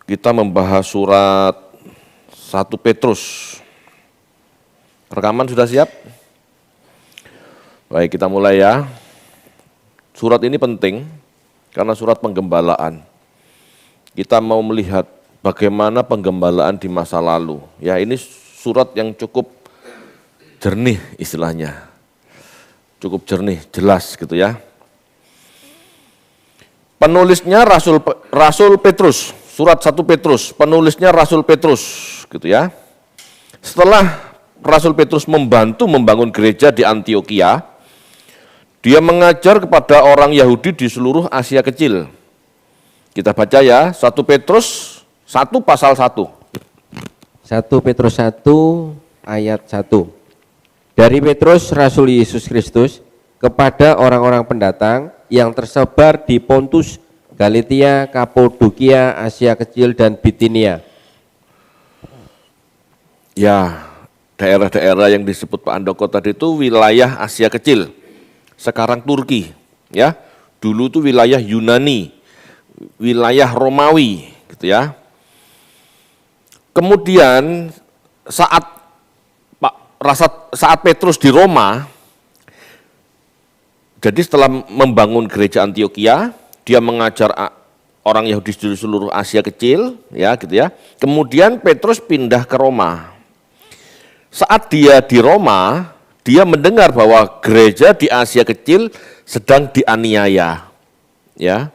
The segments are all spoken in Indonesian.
Kita membahas surat 1 Petrus. Rekaman sudah siap? Baik, kita mulai ya. Surat ini penting karena surat penggembalaan. Kita mau melihat bagaimana penggembalaan di masa lalu. Ya, ini surat yang cukup jernih istilahnya. Cukup jernih, jelas gitu ya. Penulisnya Rasul Petrus, surat 1 Petrus, penulisnya Rasul Petrus gitu ya. Setelah Rasul Petrus membantu membangun gereja di Antioquia, dia mengajar kepada orang Yahudi di seluruh Asia Kecil. Kita baca ya, 1 Petrus 1 pasal 1. 1 Petrus 1 ayat 1. Dari Petrus, Rasul Yesus Kristus, kepada orang-orang pendatang yang tersebar di Pontus, Galatia, Kapadokia, Asia Kecil, dan Bitinia. Ya, daerah-daerah yang disebut Pak Andoko tadi itu wilayah Asia Kecil, sekarang Turki. Ya, dulu itu wilayah Yunani, wilayah Romawi, gitu ya. Kemudian saat Petrus di Roma, jadi setelah membangun gereja Antioquia, dia mengajar orang Yahudi di seluruh Asia Kecil, ya gitu ya. Kemudian Petrus pindah ke Roma. Saat dia di Roma, dia mendengar bahwa gereja di Asia Kecil sedang dianiaya. Ya.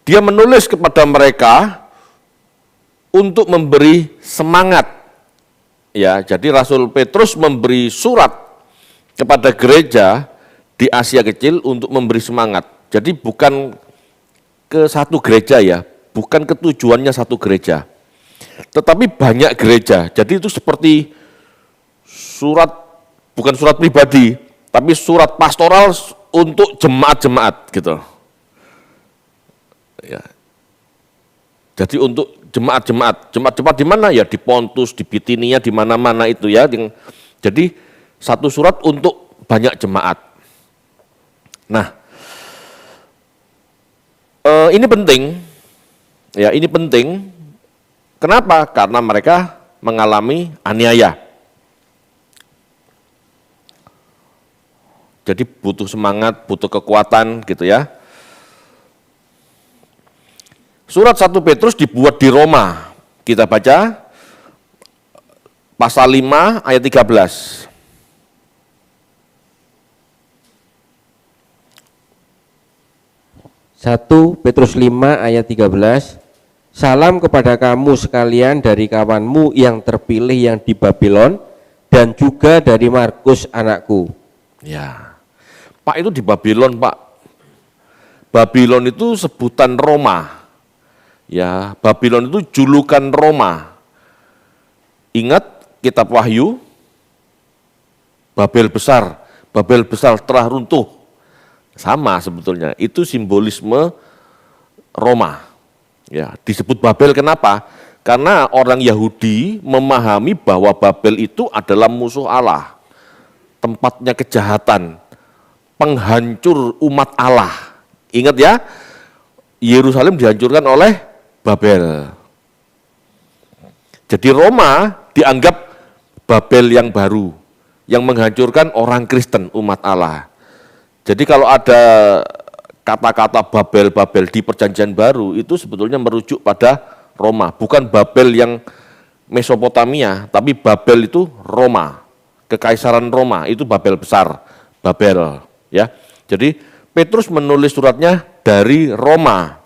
Dia menulis kepada mereka untuk memberi semangat. Ya, jadi Rasul Petrus memberi surat kepada gereja di Asia Kecil untuk memberi semangat. Jadi bukan ke satu gereja ya, bukan ketujuannya satu gereja. Tetapi banyak gereja. Jadi itu seperti surat, bukan surat pribadi, tapi surat pastoral untuk jemaat-jemaat gitu. Ya. Jadi untuk jemaat-jemaat di mana ya, di Pontus, di Bitinia, di mana-mana itu ya. Jadi satu surat untuk banyak jemaat. Nah, ini penting, ya ini penting. Kenapa? Karena mereka mengalami aniaya. Jadi butuh semangat, butuh kekuatan gitu ya. Surat 1 Petrus dibuat di Roma. Kita baca pasal 5 ayat 13. Satu Petrus 5 ayat 13. Salam kepada kamu sekalian dari kawanmu yang terpilih yang di Babylon dan juga dari Markus anakku. Ya, Pak itu di Babylon Pak. Babylon itu sebutan Roma. Ya, Babylon itu julukan Roma. Ingat kitab Wahyu, Babel besar telah runtuh. Sama sebetulnya, itu simbolisme Roma. Ya, disebut Babel kenapa? Karena orang Yahudi memahami bahwa Babel itu adalah musuh Allah, tempatnya kejahatan, penghancur umat Allah. Ingat ya, Yerusalem dihancurkan oleh Babel. Jadi Roma dianggap Babel yang baru, yang menghancurkan orang Kristen, umat Allah. Jadi kalau ada kata-kata Babel di Perjanjian Baru, itu sebetulnya merujuk pada Roma, bukan Babel yang Mesopotamia, tapi Babel itu Roma, Kekaisaran Roma, itu Babel besar, Babel. Ya. Jadi Petrus menulis suratnya dari Roma,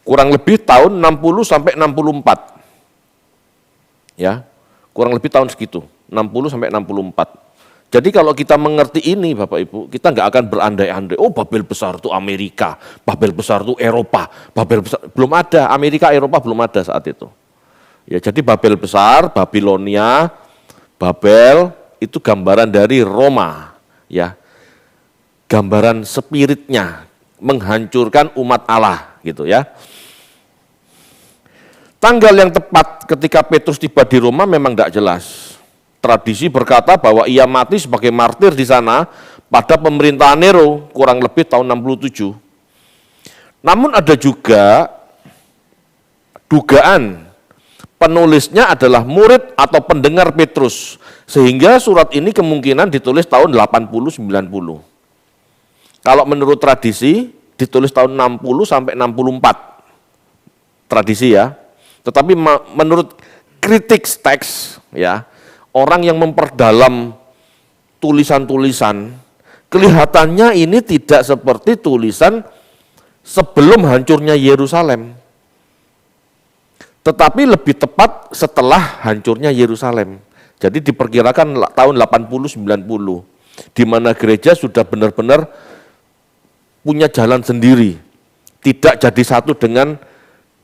kurang lebih tahun 60 sampai 64. Ya, kurang lebih tahun segitu, 60 sampai 64. Jadi kalau kita mengerti ini Bapak Ibu, kita nggak akan berandai-andai, oh Babel besar itu Amerika, Babel besar itu Eropa, Babel besar, belum ada, Amerika, Eropa belum ada saat itu. Ya, jadi Babel besar, Babilonia, Babel itu gambaran dari Roma, ya. Gambaran spiritnya menghancurkan umat Allah gitu ya. Tanggal yang tepat ketika Petrus tiba di Roma memang tidak jelas. Tradisi berkata bahwa ia mati sebagai martir di sana pada pemerintahan Nero kurang lebih tahun 67. Namun ada juga dugaan penulisnya adalah murid atau pendengar Petrus. Sehingga surat ini kemungkinan ditulis tahun 80-90. Kalau menurut tradisi, ditulis tahun 60 sampai 64. Tradisi ya. Tetapi menurut kritik teks ya, orang yang memperdalam tulisan-tulisan, kelihatannya ini tidak seperti tulisan sebelum hancurnya Yerusalem. Tetapi lebih tepat setelah hancurnya Yerusalem. Jadi diperkirakan tahun 80-90, di mana gereja sudah benar-benar punya jalan sendiri, tidak jadi satu dengan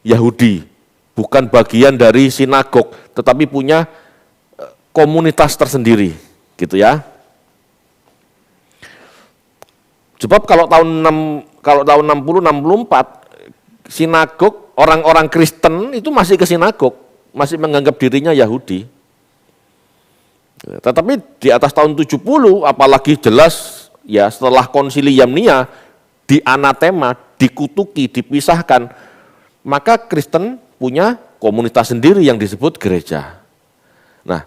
Yahudi, bukan bagian dari sinagog, tetapi punya komunitas tersendiri, gitu ya. Sebab kalau tahun 60-64, sinagog, orang-orang Kristen itu masih ke sinagog, masih menganggap dirinya Yahudi. Tetapi di atas tahun 70, apalagi jelas ya setelah konsili Yamnia, dianatema, dikutuki, dipisahkan, maka Kristen punya komunitas sendiri yang disebut gereja. Nah,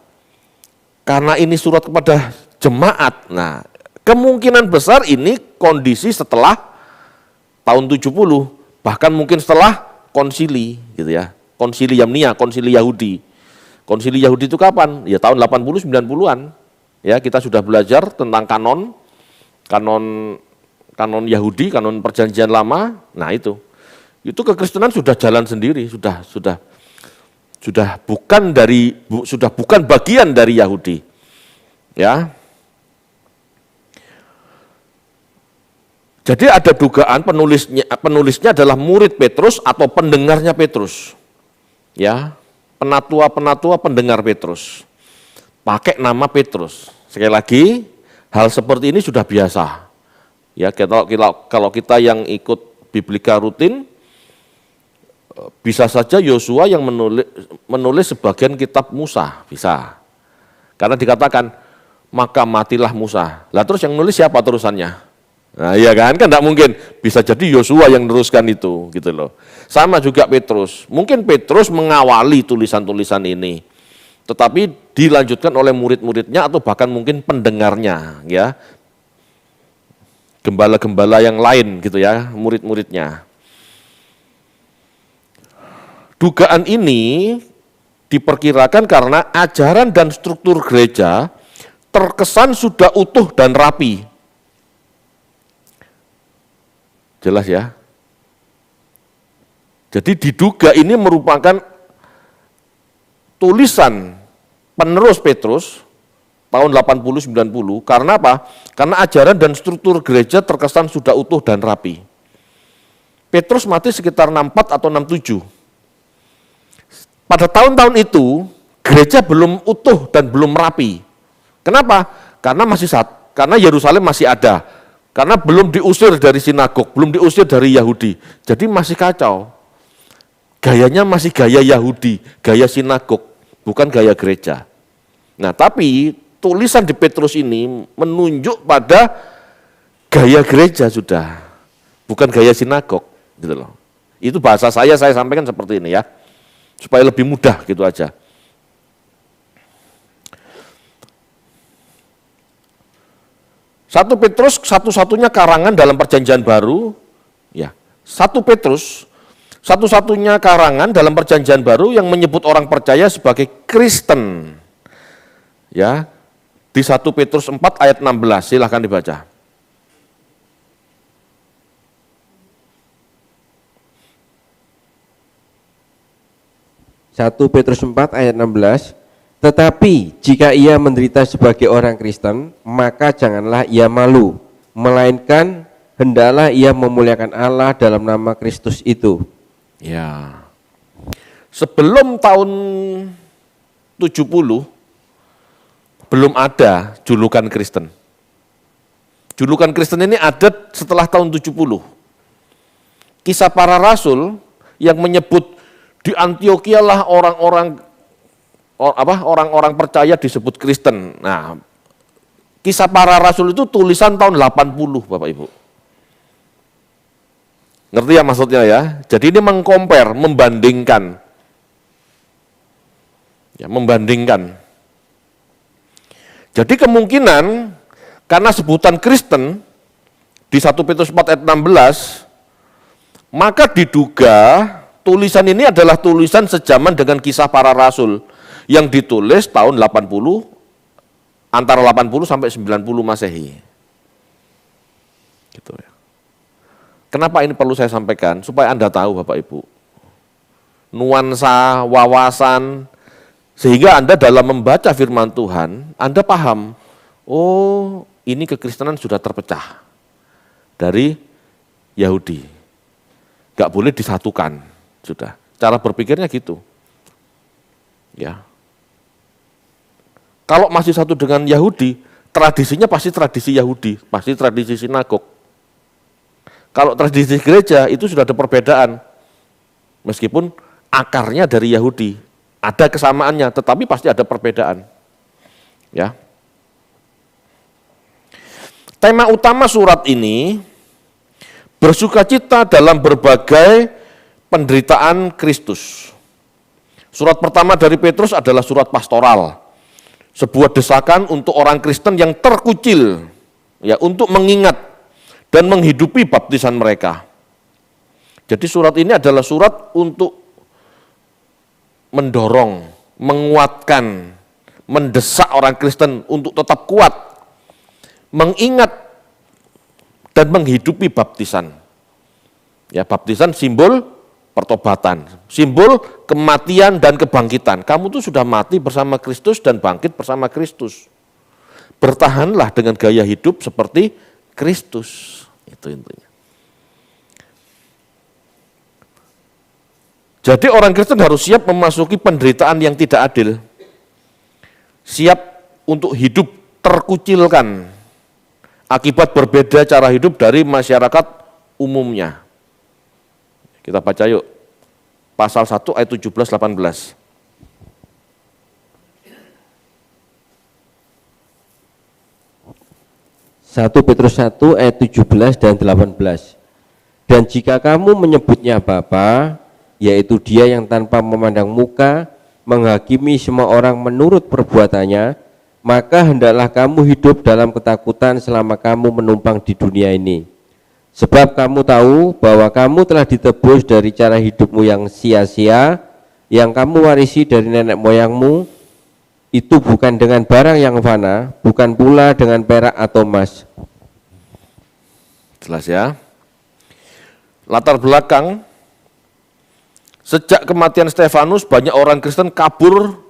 karena ini surat kepada jemaat, nah kemungkinan besar ini kondisi setelah tahun 70, bahkan mungkin setelah konsili, gitu ya, konsili Yamnia, konsili Yahudi. Konsili Yahudi itu kapan? Ya tahun 80-90-an. Ya, kita sudah belajar tentang kanon Yahudi, kanon Perjanjian Lama. Nah, itu kekristenan sudah jalan sendiri, sudah bukan bagian dari Yahudi. Ya. Jadi ada dugaan penulisnya adalah murid Petrus atau pendengarnya Petrus. Ya, penatua pendengar Petrus. Pakai nama Petrus. Sekali lagi, hal seperti ini sudah biasa. Ya, kalau kita yang ikut Biblika rutin, bisa saja Yosua yang menulis sebagian kitab Musa, bisa. Karena dikatakan, maka matilah Musa. Lah terus yang nulis siapa terusannya? Nah iya kan tidak mungkin, bisa jadi Yosua yang meneruskan itu, gitu loh. Sama juga Petrus, mungkin Petrus mengawali tulisan-tulisan ini, tetapi dilanjutkan oleh murid-muridnya atau bahkan mungkin pendengarnya, ya, gembala-gembala yang lain gitu ya, murid-muridnya. Dugaan ini diperkirakan karena ajaran dan struktur gereja terkesan sudah utuh dan rapi. Jelas ya. Jadi diduga ini merupakan tulisan penerus Petrus tahun 80-90. Karena apa? Karena ajaran dan struktur gereja terkesan sudah utuh dan rapi. Petrus mati sekitar 64 atau 67. Pada tahun-tahun itu gereja belum utuh dan belum rapi. Kenapa? Karena Yerusalem masih ada. Karena belum diusir dari sinagog, belum diusir dari Yahudi. Jadi masih kacau. Gayanya masih gaya Yahudi, gaya sinagog, bukan gaya gereja. Nah, tapi tulisan di Petrus ini menunjuk pada gaya gereja sudah, bukan gaya sinagog, gitu loh. Itu bahasa saya sampaikan seperti ini ya, supaya lebih mudah gitu aja. 1 Petrus satu-satunya karangan dalam Perjanjian Baru, ya. 1 Petrus satu-satunya karangan dalam Perjanjian Baru yang menyebut orang percaya sebagai Kristen. Ya. Di 1 Petrus 4 ayat 16, silahkan dibaca. Satu Petrus 4 ayat 16. Tetapi jika ia menderita sebagai orang Kristen, maka janganlah ia malu, melainkan hendaklah ia memuliakan Allah dalam nama Kristus itu. Ya. Sebelum tahun 70 belum ada julukan Kristen. Julukan Kristen ini ada setelah tahun 70. Kisah Para Rasul yang menyebut di Antioquia lah orang-orang percaya disebut Kristen. Nah, Kisah Para Rasul itu tulisan tahun 80, Bapak Ibu. Ngerti ya maksudnya ya? Jadi ini membandingkan Ya, membandingkan. Jadi kemungkinan karena sebutan Kristen di 1 Petrus 4 ayat 16, maka diduga tulisan ini adalah tulisan sejaman dengan Kisah Para Rasul yang ditulis tahun 80, antara 80 sampai 90 Masehi. Gitu ya. Kenapa ini perlu saya sampaikan? Supaya Anda tahu Bapak Ibu, nuansa, wawasan, sehingga Anda dalam membaca firman Tuhan, Anda paham, oh ini kekristenan sudah terpecah dari Yahudi. Gak boleh disatukan, sudah. Cara berpikirnya gitu. Ya. Kalau masih satu dengan Yahudi, tradisinya pasti tradisi Yahudi, pasti tradisi sinagog. Kalau tradisi gereja itu sudah ada perbedaan, meskipun akarnya dari Yahudi, ada kesamaannya, tetapi pasti ada perbedaan. Ya. Tema utama surat ini bersukacita dalam berbagai penderitaan Kristus. Surat pertama dari Petrus adalah surat pastoral, sebuah desakan untuk orang Kristen yang terkucil, ya, untuk mengingat dan menghidupi baptisan mereka. Jadi surat ini adalah surat untuk mendorong, menguatkan, mendesak orang Kristen untuk tetap kuat, mengingat dan menghidupi baptisan. Ya, baptisan simbol pertobatan, simbol kematian dan kebangkitan. Kamu tuh sudah mati bersama Kristus dan bangkit bersama Kristus. Bertahanlah dengan gaya hidup seperti Kristus. Itu intinya. Jadi orang Kristen harus siap memasuki penderitaan yang tidak adil. Siap untuk hidup terkucilkan akibat berbeda cara hidup dari masyarakat umumnya. Kita baca yuk. Pasal 1 ayat 17-18. 1 Petrus 1 ayat 17 dan 18. Dan jika kamu menyebutnya Bapa, yaitu Dia yang tanpa memandang muka menghakimi semua orang menurut perbuatannya, maka hendaklah kamu hidup dalam ketakutan selama kamu menumpang di dunia ini. Sebab kamu tahu bahwa kamu telah ditebus dari cara hidupmu yang sia-sia, yang kamu warisi dari nenek moyangmu, itu bukan dengan barang yang fana, bukan pula dengan perak atau emas. Jelas ya. Latar belakang, sejak kematian Stefanus banyak orang Kristen kabur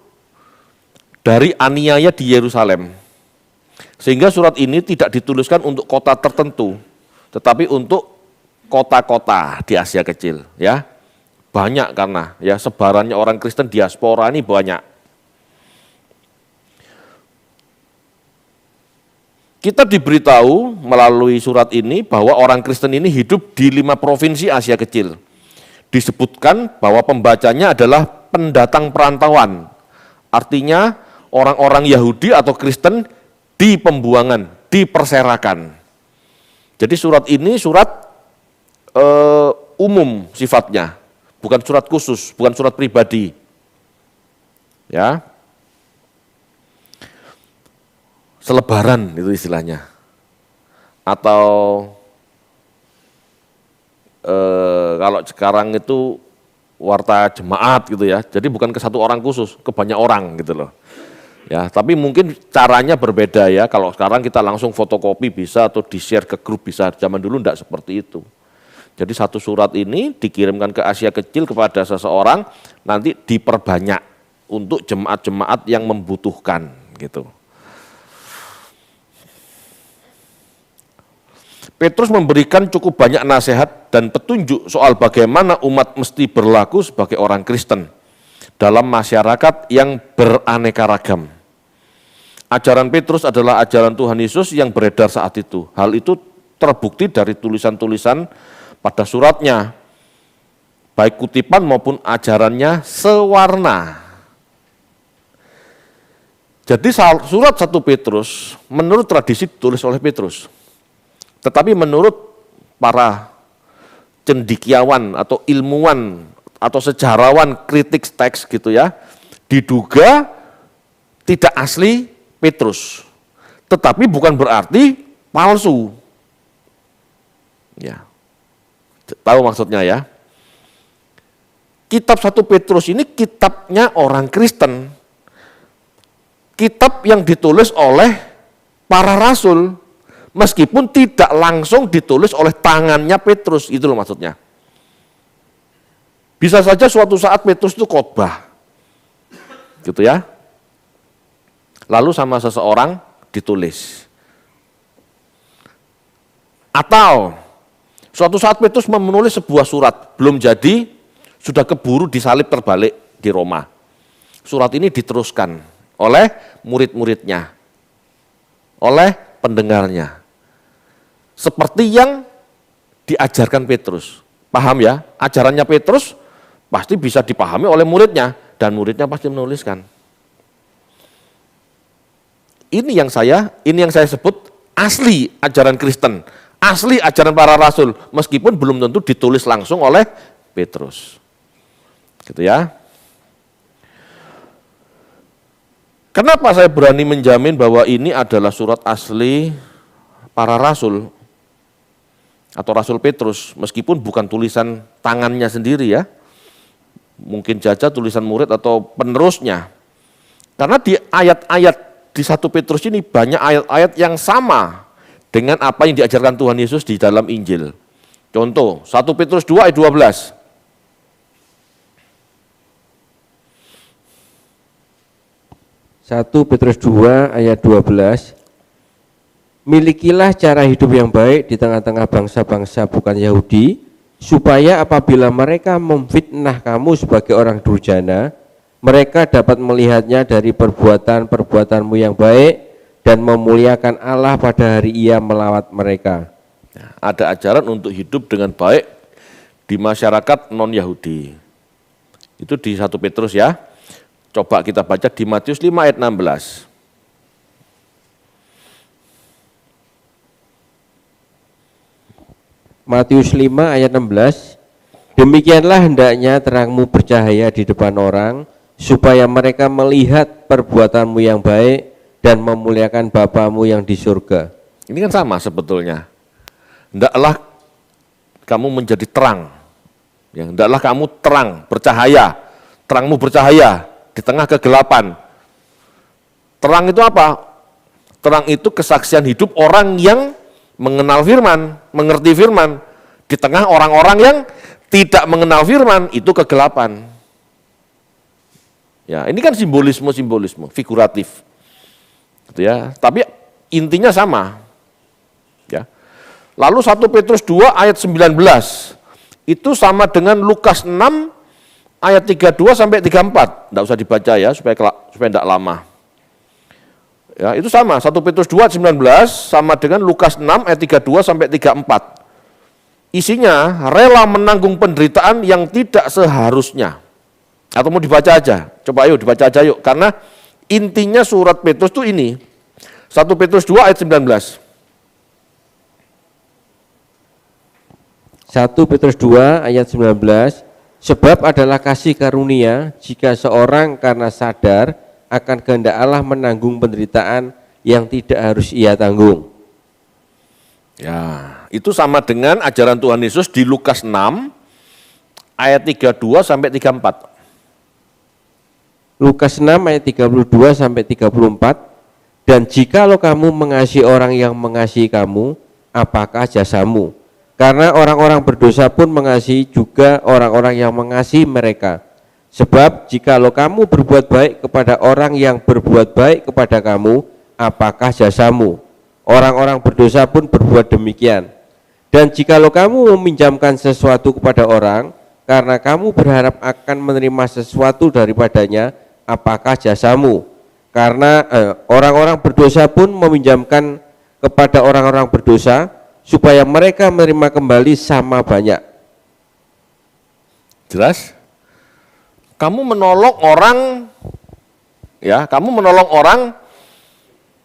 dari aniaya di Yerusalem. Sehingga surat ini tidak dituliskan untuk kota tertentu, tetapi untuk kota-kota di Asia Kecil, ya. Banyak karena ya sebarannya orang Kristen diaspora ini banyak. Kita diberitahu melalui surat ini bahwa orang Kristen ini hidup di 5 provinsi Asia Kecil. Disebutkan bahwa pembacanya adalah pendatang perantauan. Artinya orang-orang Yahudi atau Kristen di pembuangan, diperserakan. Jadi surat ini surat umum sifatnya, bukan surat khusus, bukan surat pribadi. Ya. Selebaran itu istilahnya, atau kalau sekarang itu warta jemaat gitu ya, jadi bukan ke satu orang khusus, ke banyak orang gitu loh. Ya, tapi mungkin caranya berbeda ya, kalau sekarang kita langsung fotokopi bisa atau di-share ke grup bisa, zaman dulu enggak seperti itu. Jadi satu surat ini dikirimkan ke Asia Kecil kepada seseorang, nanti diperbanyak untuk jemaat-jemaat yang membutuhkan gitu. Petrus memberikan cukup banyak nasihat dan petunjuk soal bagaimana umat mesti berlaku sebagai orang Kristen dalam masyarakat yang beraneka ragam. Ajaran Petrus adalah ajaran Tuhan Yesus yang beredar saat itu. Hal itu terbukti dari tulisan-tulisan pada suratnya, baik kutipan maupun ajarannya sewarna. Jadi surat 1 Petrus menurut tradisi ditulis oleh Petrus. Tetapi menurut para cendekiawan atau ilmuwan atau sejarawan kritik teks gitu ya, diduga tidak asli Petrus. Tetapi bukan berarti palsu. Ya. Tahu maksudnya ya? Kitab 1 Petrus ini kitabnya orang Kristen. Kitab yang ditulis oleh para rasul, meskipun tidak langsung ditulis oleh tangannya Petrus, itu loh maksudnya. Bisa saja suatu saat Petrus itu khotbah, gitu ya. Lalu sama seseorang ditulis. Atau suatu saat Petrus menulis sebuah surat, belum jadi, sudah keburu disalib terbalik di Roma. Surat ini diteruskan oleh murid-muridnya, oleh pendengarnya. Seperti yang diajarkan Petrus. Paham ya? Ajarannya Petrus pasti bisa dipahami oleh muridnya, dan muridnya pasti menuliskan. Ini yang saya sebut asli ajaran Kristen, asli ajaran para rasul, meskipun belum tentu ditulis langsung oleh Petrus. Gitu ya. Kenapa saya berani menjamin bahwa ini adalah surat asli para rasul atau Rasul Petrus, meskipun bukan tulisan tangannya sendiri ya. Mungkin saja tulisan murid atau penerusnya. Karena di ayat-ayat di 1 Petrus ini banyak ayat-ayat yang sama dengan apa yang diajarkan Tuhan Yesus di dalam Injil. Contoh, 1 Petrus 2 ayat 12. Satu Petrus 2 ayat 12. Milikilah cara hidup yang baik di tengah-tengah bangsa-bangsa bukan Yahudi, supaya apabila mereka memfitnah kamu sebagai orang durjana, mereka dapat melihatnya dari perbuatan-perbuatanmu yang baik dan memuliakan Allah pada hari Ia melawat mereka. Ada ajaran untuk hidup dengan baik di masyarakat non-Yahudi. Itu di 1 Petrus ya. Coba kita baca di Matius 5 ayat 16. Matius 5 ayat 16. Demikianlah hendaknya terangmu bercahaya di depan orang, supaya mereka melihat perbuatanmu yang baik dan memuliakan Bapamu yang di surga. Ini kan sama sebetulnya. Hendaklah kamu menjadi terang. Ya, hendaklah kamu terang, bercahaya. Terangmu bercahaya di tengah kegelapan. Terang itu apa? Terang itu kesaksian hidup orang yang mengenal firman, mengerti firman. Di tengah orang-orang yang tidak mengenal firman, itu kegelapan. Ya, ini kan simbolisme, figuratif. Gitu ya. Tapi intinya sama. Ya. Lalu 1 Petrus 2 ayat 19. Itu sama dengan Lukas 6 ayat 32 sampai 34. Enggak usah dibaca ya supaya enggak lama. Ya, itu sama, 1 Petrus 2 ayat 19 sama dengan Lukas 6 ayat 32 sampai 34. Isinya rela menanggung penderitaan yang tidak seharusnya. Atau mau dibaca aja? Coba ayo dibaca aja yuk. Karena intinya surat Petrus itu ini. 1 Petrus 2 ayat 19. 1 Petrus 2 ayat 19. Sebab adalah kasih karunia jika seorang karena sadar akan kehendak Allah menanggung penderitaan yang tidak harus ia tanggung. Ya, itu sama dengan ajaran Tuhan Yesus di Lukas 6 ayat 32 sampai 34. Lukas 6 ayat 32 sampai 34. Dan jikalau kamu mengasihi orang yang mengasihi kamu, apakah jasamu? Karena orang-orang berdosa pun mengasihi juga orang-orang yang mengasihi mereka. Sebab jikalau kamu berbuat baik kepada orang yang berbuat baik kepada kamu, apakah jasamu? Orang-orang berdosa pun berbuat demikian. Dan jikalau kamu meminjamkan sesuatu kepada orang, karena kamu berharap akan menerima sesuatu daripadanya, apakah jasamu? Karena orang-orang berdosa pun meminjamkan kepada orang-orang berdosa, supaya mereka menerima kembali sama banyak. Jelas? Kamu menolong orang, ya, kamu menolong orang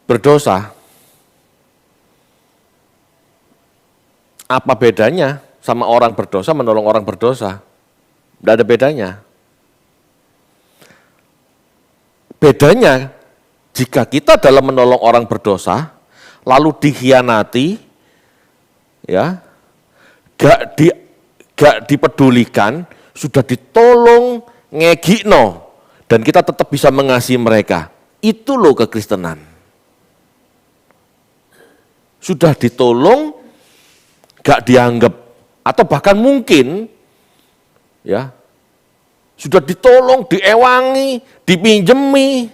berdosa. Apa bedanya sama orang berdosa menolong orang berdosa? Tidak ada bedanya. bedanya jika kita dalam menolong orang berdosa, lalu dikhianati, ya, gak dipedulikan, sudah ditolong, ngegikno, dan kita tetap bisa mengasihi mereka. Itu loh kekristenan. Sudah ditolong, gak dianggap, atau bahkan mungkin, ya, sudah ditolong, diewangi, dipinjemi,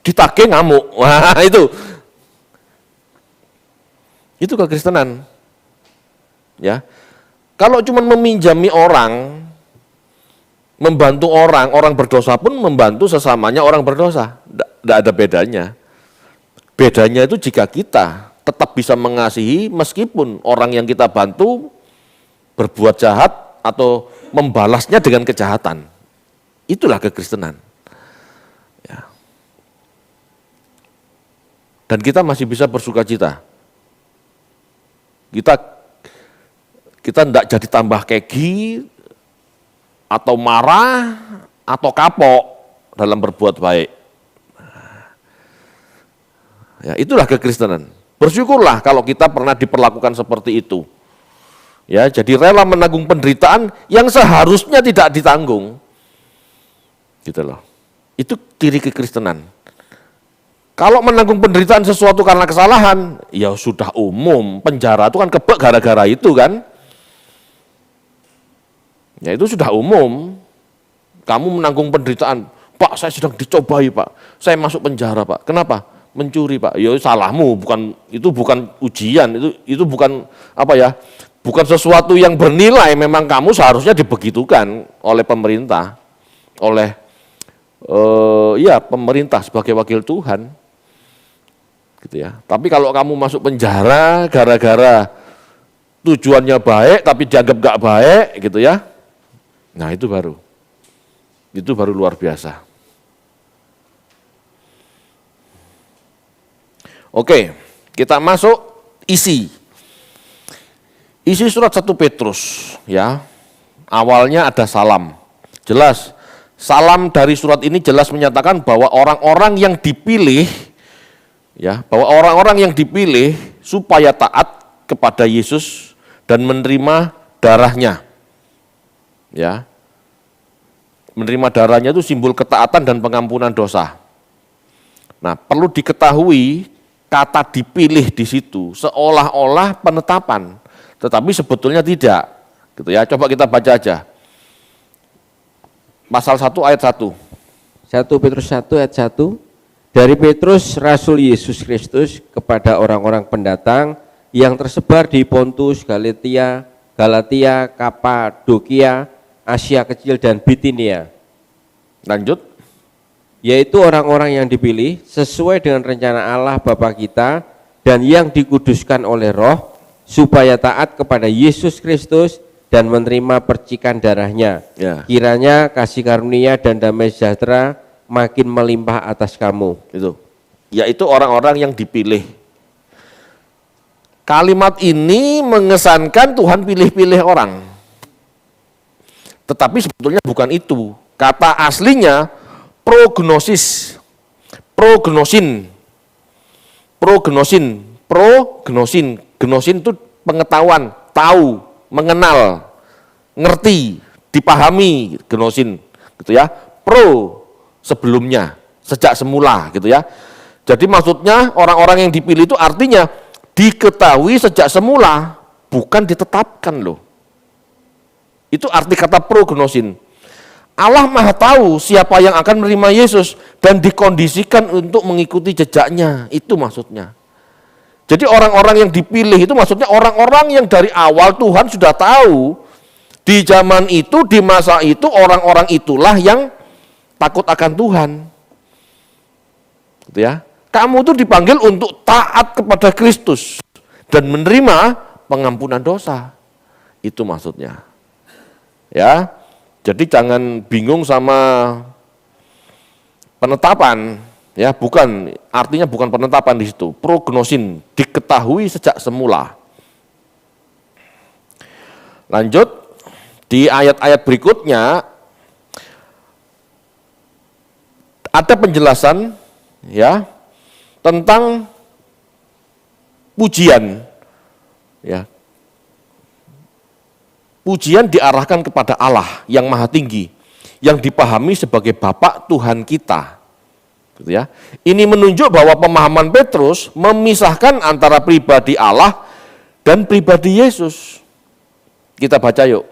ditagih ngamuk. Wah, itu kekristenan. Ya. Kalau cuma meminjami orang, membantu orang berdosa pun membantu sesamanya orang berdosa. Tidak ada bedanya. Bedanya itu jika kita tetap bisa mengasihi meskipun orang yang kita bantu berbuat jahat atau membalasnya dengan kejahatan. Itulah kekristenan. Ya. Dan kita masih bisa bersuka cita. Kita tidak jadi tambah kegi atau marah atau kapok dalam berbuat baik. Ya, itulah kekristenan. Bersyukurlah kalau kita pernah diperlakukan seperti itu. Ya, jadi rela menanggung penderitaan yang seharusnya tidak ditanggung. Gitu loh. Itu ciri kekristenan. Kalau menanggung penderitaan sesuatu karena kesalahan, ya sudah umum. Penjara itu kan kebek gara-gara itu kan. Ya itu sudah umum. Kamu menanggung penderitaan, Pak saya sedang dicobai Pak, saya masuk penjara Pak. Kenapa? Mencuri Pak. Ya salahmu, itu bukan ujian, itu bukan apa ya? Bukan sesuatu yang bernilai. Memang kamu seharusnya dibegitukan oleh pemerintah, oleh pemerintah sebagai wakil Tuhan. Gitu ya. Tapi kalau kamu masuk penjara gara-gara tujuannya baik tapi dianggap gak baik gitu ya. Nah, itu baru luar biasa. Oke, kita masuk isi surat 1 Petrus ya. Awalnya ada salam. Jelas salam dari surat ini jelas menyatakan bahwa orang-orang yang dipilih ya, bahwa orang-orang yang dipilih supaya taat kepada Yesus dan menerima darahnya. Ya. Menerima darahnya itu simbol ketaatan dan pengampunan dosa. Nah, perlu diketahui kata dipilih di situ seolah-olah penetapan, tetapi sebetulnya tidak. Gitu ya. Coba kita baca aja. Pasal 1 ayat 1. 1 Petrus 1 ayat 1. Dari Petrus, Rasul Yesus Kristus kepada orang-orang pendatang yang tersebar di Pontus, Galatia, Kapadokia, Asia Kecil dan Bitinia. Lanjut. Yaitu orang-orang yang dipilih sesuai dengan rencana Allah Bapa kita dan yang dikuduskan oleh Roh supaya taat kepada Yesus Kristus dan menerima percikan darahnya. Ya. Kiranya kasih karunia dan damai sejahtera makin melimpah atas kamu. Itu. Yaitu orang-orang yang dipilih. Kalimat ini mengesankan Tuhan pilih-pilih orang. Tetapi sebetulnya bukan itu. Kata aslinya prognosin. Gnosin itu pengetahuan, tahu, mengenal, ngerti, dipahami, gnosin gitu ya. Sebelumnya, sejak semula gitu ya. Jadi maksudnya orang-orang yang dipilih itu artinya diketahui sejak semula, bukan ditetapkan loh. Itu arti kata prognosin. Allah Maha tahu siapa yang akan menerima Yesus dan dikondisikan untuk mengikuti jejaknya. Itu maksudnya. Jadi orang-orang yang dipilih itu maksudnya orang-orang yang dari awal Tuhan sudah tahu di zaman itu, di masa itu orang-orang itulah yang takut akan Tuhan. Gitu ya. Kamu tuh dipanggil untuk taat kepada Kristus dan menerima pengampunan dosa. Itu maksudnya. Ya. Jadi jangan bingung sama penetapan, ya, artinya bukan penetapan di situ. Prognosin, diketahui sejak semula. Lanjut di ayat-ayat berikutnya ada penjelasan ya tentang pujian ya. Pujian diarahkan kepada Allah yang Maha Tinggi, yang dipahami sebagai Bapa Tuhan kita. Gitu ya. Ini menunjuk bahwa pemahaman Petrus memisahkan antara pribadi Allah dan pribadi Yesus. Kita baca yuk.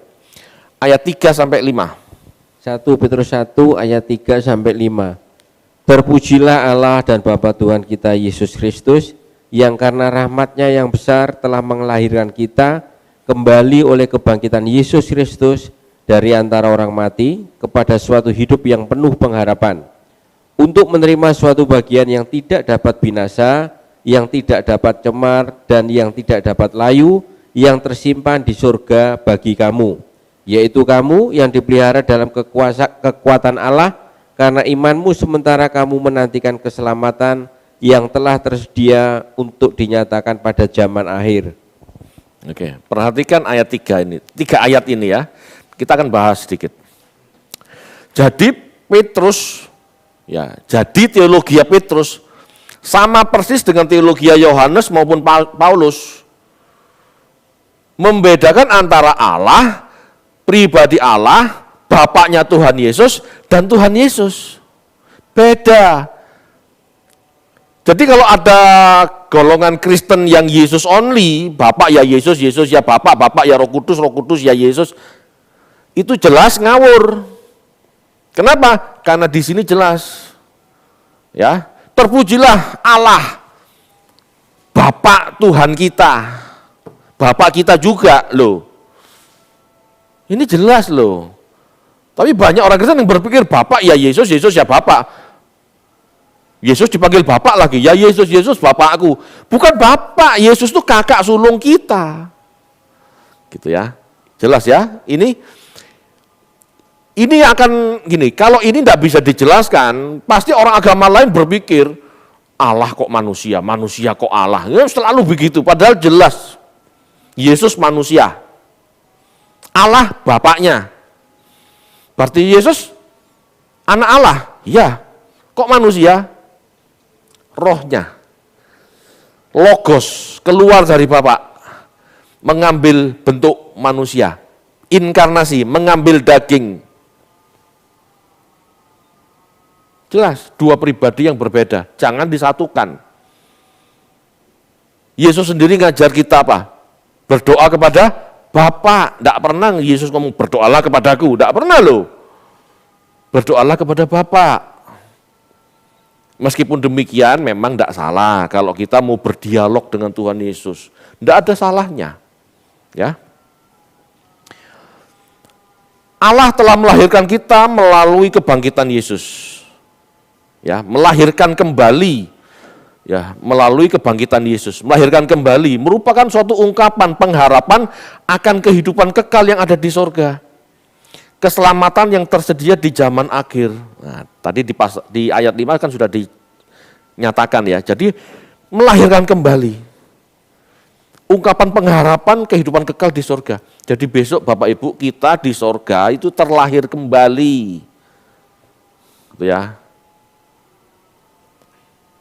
Ayat 3 sampai 5. 1 Petrus 1 ayat 3 sampai 5. Terpujilah Allah dan Bapa Tuhan kita Yesus Kristus, yang karena rahmat-Nya yang besar telah menglahirkan kita kembali oleh kebangkitan Yesus Kristus dari antara orang mati kepada suatu hidup yang penuh pengharapan, untuk menerima suatu bagian yang tidak dapat binasa, yang tidak dapat cemar, dan yang tidak dapat layu, yang tersimpan di surga bagi kamu, yaitu kamu yang dipelihara dalam kekuatan Allah karena imanmu, sementara kamu menantikan keselamatan yang telah tersedia untuk dinyatakan pada zaman akhir. Oke, perhatikan ayat 3 ini. 3 ayat ini ya. Kita akan bahas sedikit. Jadi Petrus ya, jadi teologi Petrus sama persis dengan teologi Yohanes maupun Paulus. Membedakan antara Allah, pribadi Allah, Bapaknya Tuhan Yesus dan Tuhan Yesus. Beda. Jadi kalau ada golongan Kristen yang Yesus only, Bapak ya Yesus, Yesus ya Bapak, Bapak ya Roh Kudus ya Yesus, itu jelas ngawur. Kenapa? Karena di sini jelas, ya, terpujilah Allah, Bapak Tuhan kita, Bapak kita juga loh. Ini jelas loh. Tapi banyak orang Kristen yang berpikir Bapak ya Yesus, Yesus ya Bapak. Yesus dipanggil Bapak lagi, ya Yesus, Yesus Bapakku. Bukan Bapak, Yesus itu kakak sulung kita. Gitu ya, jelas ya. Ini akan gini, kalau ini tidak bisa dijelaskan, pasti orang agama lain berpikir, Allah kok manusia, manusia kok Allah. Ya, selalu begitu, padahal jelas, Yesus manusia, Allah Bapaknya. Berarti Yesus anak Allah, ya. Kok manusia? Rohnya, logos, keluar dari Bapa, mengambil bentuk manusia, inkarnasi, mengambil daging. Jelas, dua pribadi yang berbeda, jangan disatukan. Yesus sendiri ngajar kita apa? Berdoa kepada Bapa. Tidak pernah Yesus ngomong berdoalah kepadaku, tidak pernah loh. Berdoalah kepada Bapa. Meskipun demikian memang tidak salah kalau kita mau berdialog dengan Tuhan Yesus. Tidak ada salahnya. Ya. Allah telah melahirkan kita melalui kebangkitan Yesus. Ya, melahirkan kembali ya, melalui kebangkitan Yesus. Melahirkan kembali merupakan suatu ungkapan pengharapan akan kehidupan kekal yang ada di sorga. Keselamatan yang tersedia di zaman akhir. Nah, tadi di ayat 5 kan sudah dinyatakan ya. Jadi melahirkan kembali. Ungkapan pengharapan kehidupan kekal di sorga. Jadi besok Bapak Ibu kita di sorga itu terlahir kembali. Gitu ya.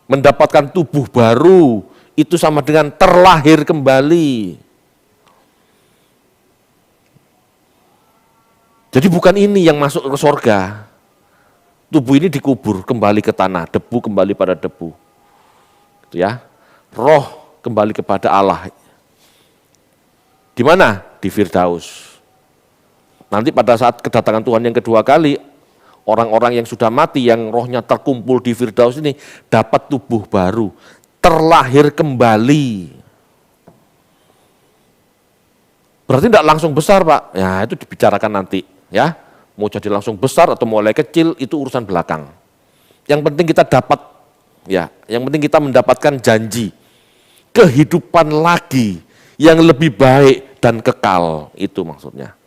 Mendapatkan tubuh baru itu sama dengan terlahir kembali. Jadi bukan ini yang masuk ke sorga. Tubuh ini dikubur kembali ke tanah, debu kembali pada debu. Gitu ya. Roh kembali kepada Allah. Di mana? Di Firdaus. Nanti pada saat kedatangan Tuhan yang kedua kali, orang-orang yang sudah mati, yang rohnya terkumpul di Firdaus ini, dapat tubuh baru, terlahir kembali. Berarti tidak langsung besar Pak, ya itu dibicarakan nanti. Ya, mau jadi langsung besar atau mulai kecil itu urusan belakang. Yang penting kita dapat, ya, yang penting kita mendapatkan janji kehidupan lagi yang lebih baik dan kekal, itu maksudnya.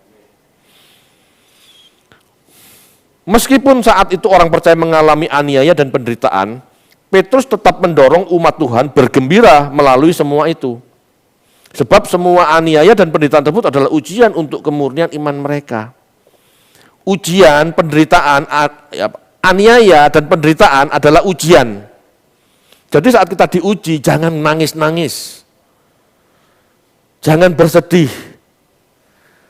Meskipun saat itu orang percaya mengalami aniaya dan penderitaan, Petrus tetap mendorong umat Tuhan bergembira melalui semua itu. Sebab semua aniaya dan penderitaan tersebut adalah ujian untuk kemurnian iman mereka. Ujian, penderitaan aniaya dan penderitaan adalah ujian. Jadi saat kita diuji, jangan nangis-nangis. Jangan bersedih.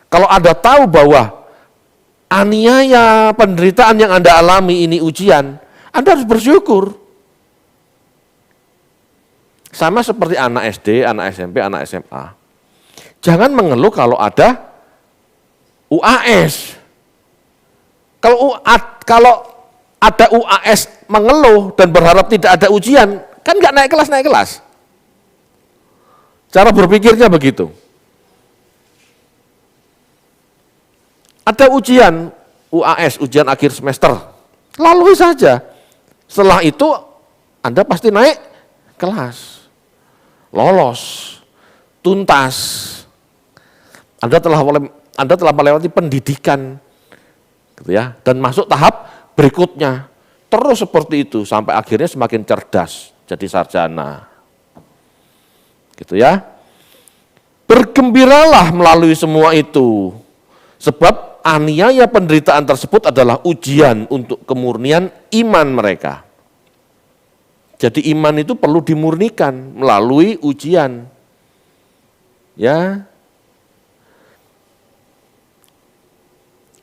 Kalau Anda tahu bahwa aniaya, penderitaan yang Anda alami ini ujian, Anda harus bersyukur. Sama seperti anak SD, anak SMP, anak SMA. Jangan mengeluh kalau ada UAS. Kalau ada UAS mengeluh dan berharap tidak ada ujian, kan nggak naik kelas. Cara berpikirnya begitu. Ada ujian UAS, ujian akhir semester, lalui saja. Setelah itu Anda pasti naik kelas, lolos, tuntas. Anda telah melewati pendidikan, gitu ya, dan masuk tahap berikutnya. Terus seperti itu sampai akhirnya semakin cerdas, jadi sarjana. Gitu ya. Bergembiralah melalui semua itu. Sebab aniaya penderitaan tersebut adalah ujian untuk kemurnian iman mereka. Jadi iman itu perlu dimurnikan melalui ujian. Ya.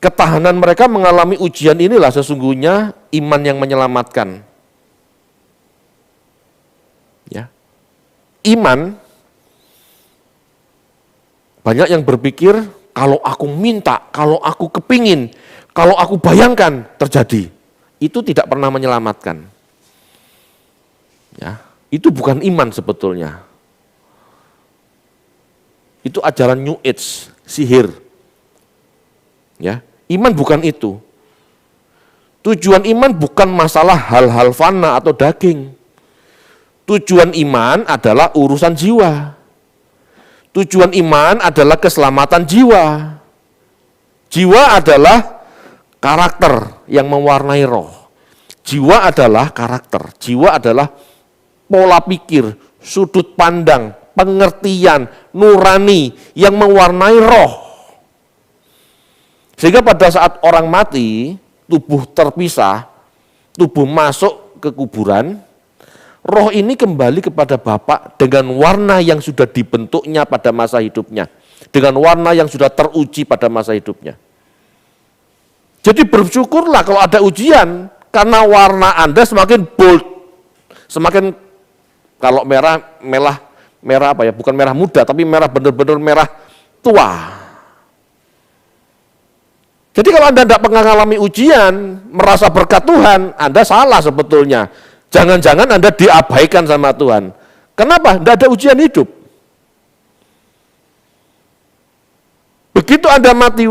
Ketahanan mereka mengalami ujian inilah sesungguhnya iman yang menyelamatkan. Ya. Iman, banyak yang berpikir kalau aku minta, kalau aku kepingin, kalau aku bayangkan terjadi. Itu tidak pernah menyelamatkan. Ya, itu bukan iman sebetulnya. Itu ajaran New Age, sihir. Ya, iman bukan itu. Tujuan iman bukan masalah hal-hal fana atau daging. Tujuan iman adalah urusan jiwa. Tujuan iman adalah keselamatan jiwa. Jiwa adalah karakter yang mewarnai roh. Jiwa adalah karakter. Jiwa adalah pola pikir, sudut pandang, pengertian, nurani yang mewarnai roh. Sehingga pada saat orang mati, tubuh terpisah, tubuh masuk ke kuburan, roh ini kembali kepada Bapa dengan warna yang sudah dibentuknya pada masa hidupnya. Dengan warna yang sudah teruji pada masa hidupnya. Jadi bersyukurlah kalau ada ujian, karena warna Anda semakin bold. Semakin, kalau merah apa ya, bukan merah muda, tapi merah benar-benar merah tua. Jadi kalau Anda tidak pernah mengalami ujian, merasa berkat Tuhan, Anda salah sebetulnya. Jangan-jangan Anda diabaikan sama Tuhan. Kenapa? Tidak ada ujian hidup. Begitu Anda mati,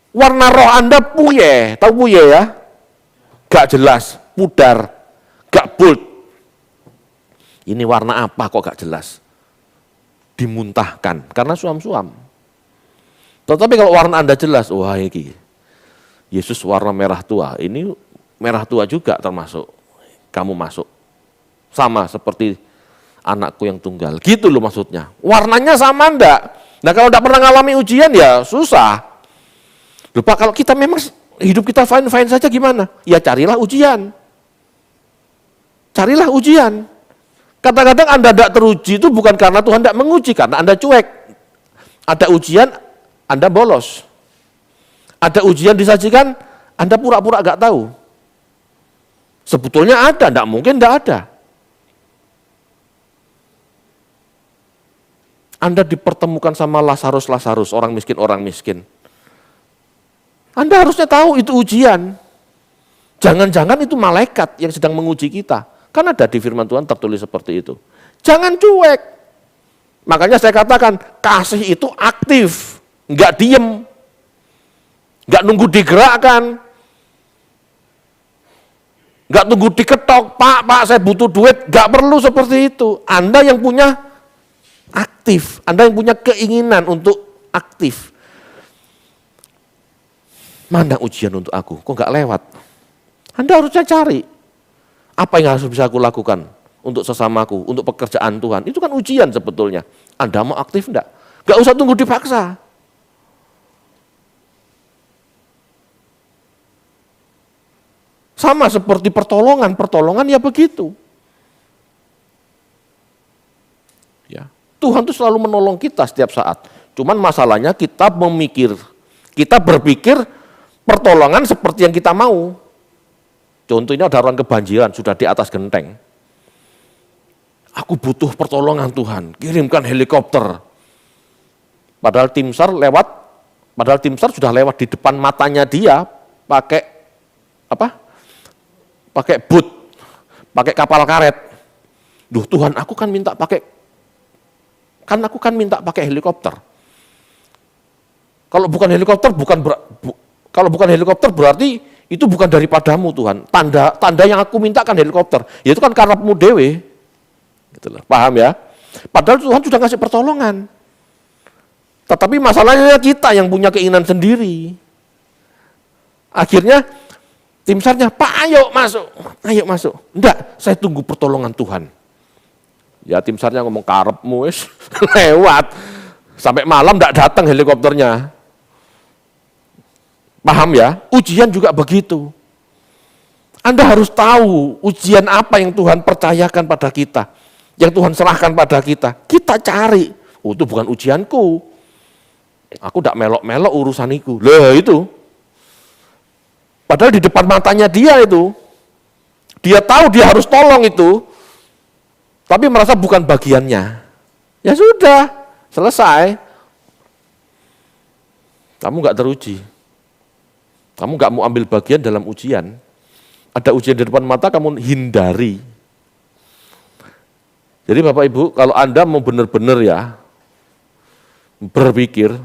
warna roh Anda puye. Tahu puye ya? Gak jelas, pudar, gak bold. Ini warna apa kok gak jelas? Dimuntahkan, karena suam-suam. Tetapi kalau warna Anda jelas, wah ini Yesus warna merah tua, ini merah tua juga termasuk. Kamu masuk. Sama seperti anakku yang tunggal. Gitu loh maksudnya. Warnanya sama enggak? Nah kalau enggak pernah ngalami ujian ya susah. Lupa kalau kita memang hidup kita fine-fine saja gimana? Ya carilah ujian. Carilah ujian. Kadang-kadang Anda tidak teruji itu bukan karena Tuhan tidak menguji, karena Anda cuek. Ada ujian, Anda bolos. Ada ujian disajikan, Anda pura-pura enggak tahu. Sebetulnya ada, tidak mungkin tidak ada. Anda dipertemukan sama Lazarus, orang miskin. Anda harusnya tahu itu ujian. Jangan-jangan itu malaikat yang sedang menguji kita. Kan ada di firman Tuhan tertulis seperti itu. Jangan cuek. Makanya saya katakan, kasih itu aktif, enggak diem, enggak nunggu digerakkan. Enggak tunggu diketok, Pak, saya butuh duit. Enggak perlu seperti itu. Anda yang punya aktif, Anda yang punya keinginan untuk aktif. Mana ujian untuk aku? Kok enggak lewat? Anda harusnya cari. Apa yang harus bisa aku lakukan untuk sesamaku, untuk pekerjaan Tuhan? Itu kan ujian sebetulnya. Anda mau aktif enggak? Enggak usah tunggu dipaksa. Sama seperti pertolongan ya begitu. Ya, Tuhan itu selalu menolong kita setiap saat. Cuman masalahnya kita berpikir pertolongan seperti yang kita mau. Contohnya ada orang kebanjiran, sudah di atas genteng. Aku butuh pertolongan Tuhan, kirimkan helikopter. Padahal tim SAR sudah lewat di depan matanya dia pakai boot, pakai kapal karet. Duh Tuhan, aku kan minta pakai helikopter. Kalau bukan helikopter berarti itu bukan daripadamu Tuhan. Tanda yang aku mintakan helikopter, yaitu kan karepmu dewe. Gitu loh, paham ya? Padahal Tuhan sudah ngasih pertolongan. Tetapi masalahnya kita yang punya keinginan sendiri. Akhirnya tim SAR-nya, Pak ayo masuk. Enggak, saya tunggu pertolongan Tuhan. Ya tim SAR-nya ngomong karepmu wis lewat. Sampai malam enggak datang helikopternya. Paham ya? Ujian juga begitu. Anda harus tahu ujian apa yang Tuhan percayakan pada kita. Yang Tuhan serahkan pada kita. Kita cari. Oh itu bukan ujianku. Aku enggak melok-melok urusaniku. Lah itu. Padahal di depan matanya dia itu. Dia tahu dia harus tolong itu. Tapi merasa bukan bagiannya. Ya sudah, selesai. Kamu enggak teruji. Kamu enggak mau ambil bagian dalam ujian. Ada ujian di depan mata, kamu hindari. Jadi Bapak Ibu, kalau Anda mau benar-benar ya berpikir,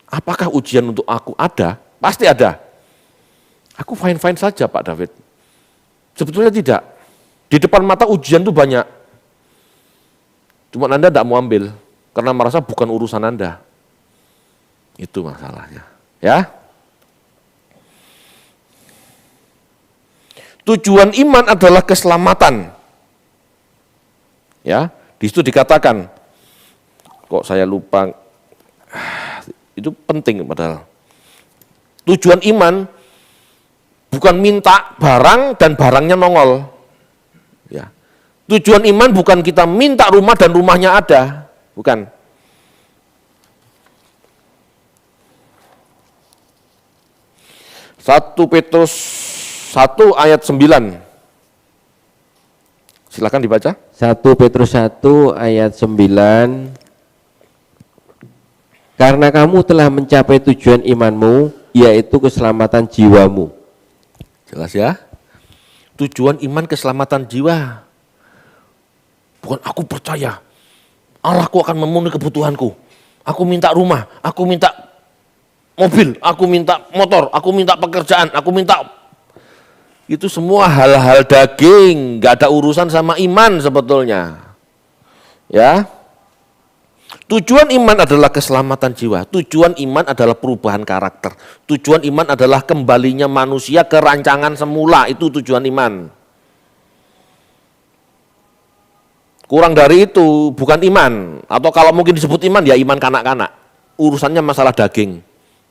apakah ujian untuk aku ada? Pasti ada. Aku fine-fine saja Pak David. Sebetulnya tidak. Di depan mata ujian itu banyak. Cuma Anda tidak mau ambil, karena merasa bukan urusan Anda. Itu masalahnya. Ya. Tujuan iman adalah keselamatan. Ya, di situ dikatakan, kok saya lupa, itu penting padahal. Tujuan iman bukan minta barang dan barangnya nongol. Ya. Tujuan iman bukan kita minta rumah dan rumahnya ada, bukan. Satu Petrus 1 ayat 9. Silakan dibaca. 1 Petrus 1 ayat 9. Karena kamu telah mencapai tujuan imanmu, yaitu keselamatan jiwamu. Jelas ya? Tujuan iman keselamatan jiwa. Bukan aku percaya, Allahku akan memenuhi kebutuhanku. Aku minta rumah, aku minta mobil, aku minta motor, aku minta pekerjaan, aku minta. Itu semua hal-hal daging, nggak ada urusan sama iman sebetulnya. Ya. Tujuan iman adalah keselamatan jiwa. Tujuan iman adalah perubahan karakter. Tujuan iman adalah kembalinya manusia ke rancangan semula. Itu tujuan iman. Kurang dari itu bukan iman. Atau kalau mungkin disebut iman, ya iman kanak-kanak. Urusannya masalah daging.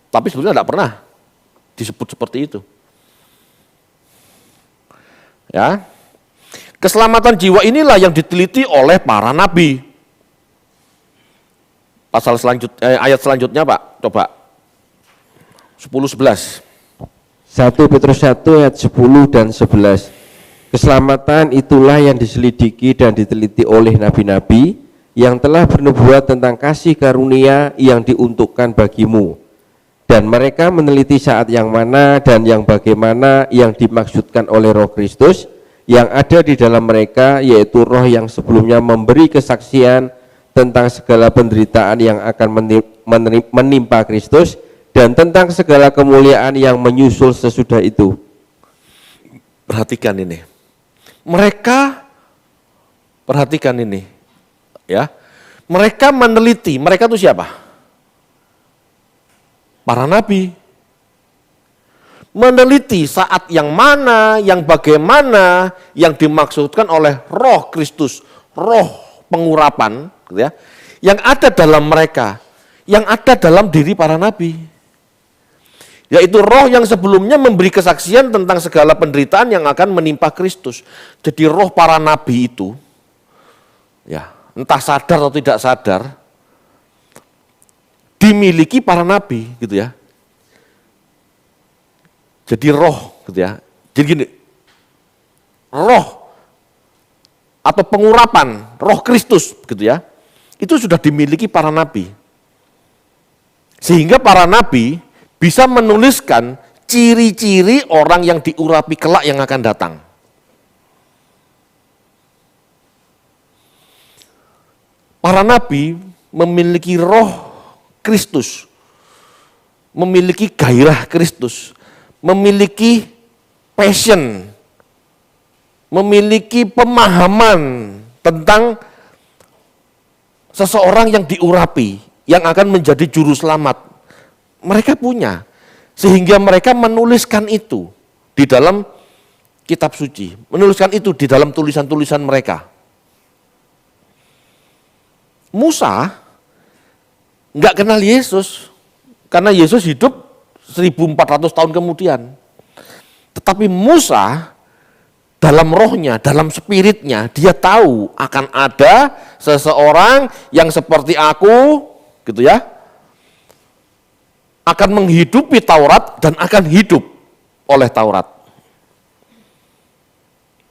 Tapi sebetulnya tidak pernah disebut seperti itu. Ya, keselamatan jiwa inilah yang diteliti oleh para nabi. Ayat selanjutnya Pak, coba 10-11. 1 Petrus 1 ayat 10 dan 11. Keselamatan itulah yang diselidiki dan diteliti oleh nabi-nabi yang telah bernubuat tentang kasih karunia yang diuntukkan bagimu. Dan mereka meneliti saat yang mana dan yang bagaimana yang dimaksudkan oleh Roh Kristus yang ada di dalam mereka, yaitu Roh yang sebelumnya memberi kesaksian tentang segala penderitaan yang akan menimpa Kristus dan tentang segala kemuliaan yang menyusul sesudah itu. Perhatikan ini. Perhatikan ini. Ya. Mereka meneliti, mereka itu siapa? Para nabi meneliti saat yang mana, yang bagaimana, yang dimaksudkan oleh Roh Kristus, Roh pengurapan, gitu ya, yang ada dalam mereka, yang ada dalam diri para nabi. Yaitu roh yang sebelumnya memberi kesaksian tentang segala penderitaan yang akan menimpa Kristus. Jadi roh para nabi itu, ya entah sadar atau tidak sadar, dimiliki para nabi gitu ya. Jadi roh gitu ya. Jadi gini, roh atau pengurapan roh Kristus gitu ya, itu sudah dimiliki para nabi. Sehingga para nabi bisa menuliskan ciri-ciri orang yang diurapi kelak yang akan datang. Para nabi memiliki roh Kristus, memiliki gairah Kristus, memiliki passion, memiliki pemahaman tentang seseorang yang diurapi, yang akan menjadi juru selamat. Mereka punya, sehingga mereka menuliskan itu di dalam kitab suci, menuliskan itu di dalam tulisan-tulisan mereka. Musa nggak kenal Yesus, karena Yesus hidup 1400 tahun kemudian. Tetapi Musa dalam rohnya, dalam spiritnya, dia tahu akan ada seseorang yang seperti aku, gitu ya, akan menghidupi Taurat dan akan hidup oleh Taurat.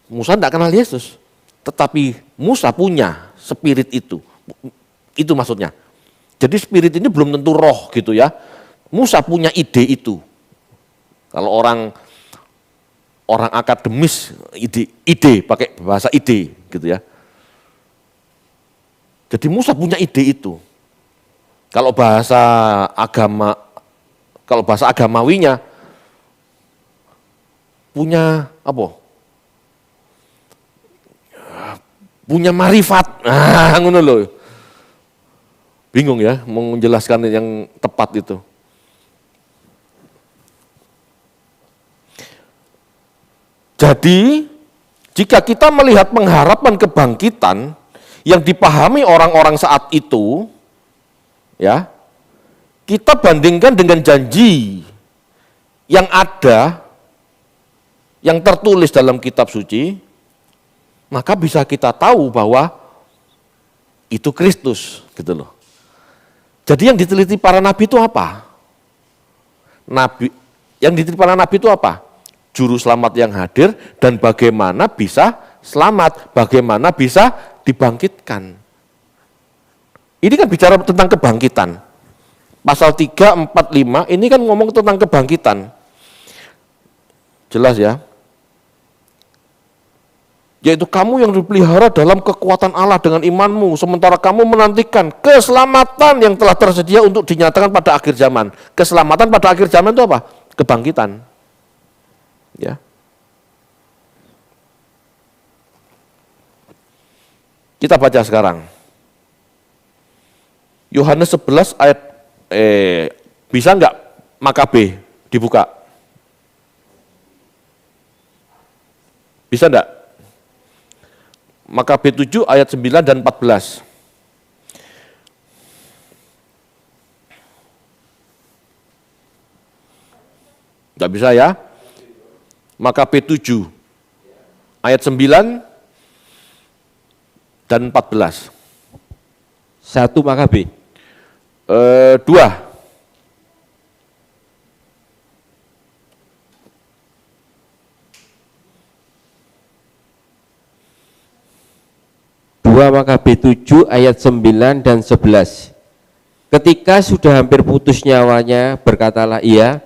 Musa tidak kenal Yesus, tetapi Musa punya spirit itu. Itu maksudnya. Jadi spirit ini belum tentu roh gitu ya. Musa punya ide itu. Kalau orang akademis, ide pakai bahasa ide gitu ya. Jadi Musa punya ide itu. Kalau bahasa agamawinya punya apa? Punya marifat. Ah, ngono loh. Bingung ya mau menjelaskan yang tepat itu. Jadi, jika kita melihat pengharapan kebangkitan yang dipahami orang-orang saat itu, ya, kita bandingkan dengan janji yang ada, yang tertulis dalam kitab suci, maka bisa kita tahu bahwa itu Kristus, gitu loh. Jadi yang diteliti para nabi itu apa? Yang diteliti para nabi itu apa? Juru selamat yang hadir dan bagaimana bisa selamat, bagaimana bisa dibangkitkan. Ini kan bicara tentang kebangkitan. Pasal 3, 4, 5 ini kan ngomong tentang kebangkitan. Jelas ya. Yaitu kamu yang dipelihara dalam kekuatan Allah dengan imanmu, sementara kamu menantikan keselamatan yang telah tersedia untuk dinyatakan pada akhir zaman. Keselamatan pada akhir zaman itu apa? Kebangkitan. Ya. Kita baca sekarang. Yohanes 11 ayat bisa enggak Makabe dibuka? Bisa enggak? Makabe 7 ayat 9 dan 14. Enggak bisa ya? Makabe 7 ayat 9 dan 14. 1 Makabe. 2. 2 Makabe 7 ayat 9 dan 11. Ketika sudah hampir putus nyawanya, berkatalah ia,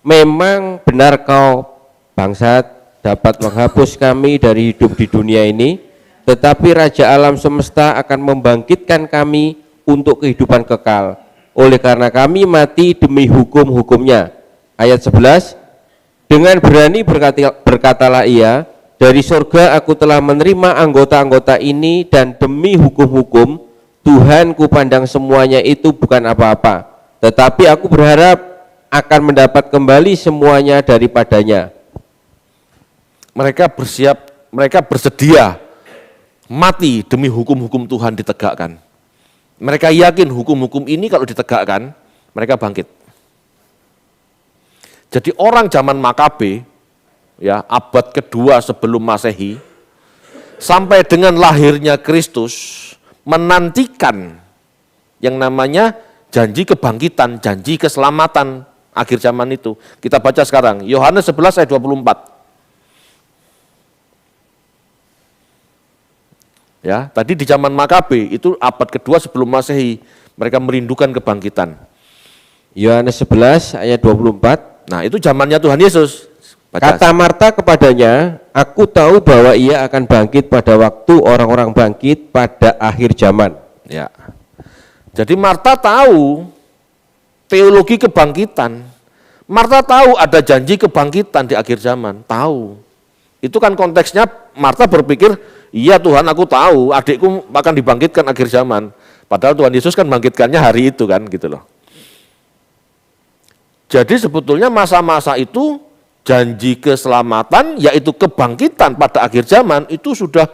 memang benar kau bangsat dapat menghapus kami dari hidup di dunia ini, tetapi Raja Alam Semesta akan membangkitkan kami untuk kehidupan kekal, oleh karena kami mati demi hukum-hukumnya. Ayat 11, dengan berani berkatalah ia, dari surga aku telah menerima anggota-anggota ini, dan demi hukum-hukum Tuhan kupandang semuanya itu bukan apa-apa, tetapi aku berharap akan mendapat kembali semuanya daripadanya. Mereka bersedia mati demi hukum-hukum Tuhan ditegakkan. Mereka yakin hukum-hukum ini kalau ditegakkan, mereka bangkit. Jadi orang zaman Makabe, ya abad kedua sebelum Masehi, sampai dengan lahirnya Kristus, menantikan yang namanya janji kebangkitan, janji keselamatan akhir zaman itu. Kita baca sekarang, Yohanes 11 ayat 24. Ya, tadi di zaman Makabe, itu abad kedua sebelum Masehi, mereka merindukan kebangkitan. Yohanes 11 ayat 24. Nah, itu zamannya Tuhan Yesus. Baca. Kata Marta kepadanya, aku tahu bahwa ia akan bangkit pada waktu orang-orang bangkit pada akhir zaman. Ya. Jadi Marta tahu teologi kebangkitan. Marta tahu ada janji kebangkitan di akhir zaman, tahu. Itu kan konteksnya Marta berpikir, iya Tuhan aku tahu adikku akan dibangkitkan akhir zaman. Padahal Tuhan Yesus kan bangkitkannya hari itu kan gitu loh. Jadi sebetulnya masa-masa itu janji keselamatan yaitu kebangkitan pada akhir zaman itu sudah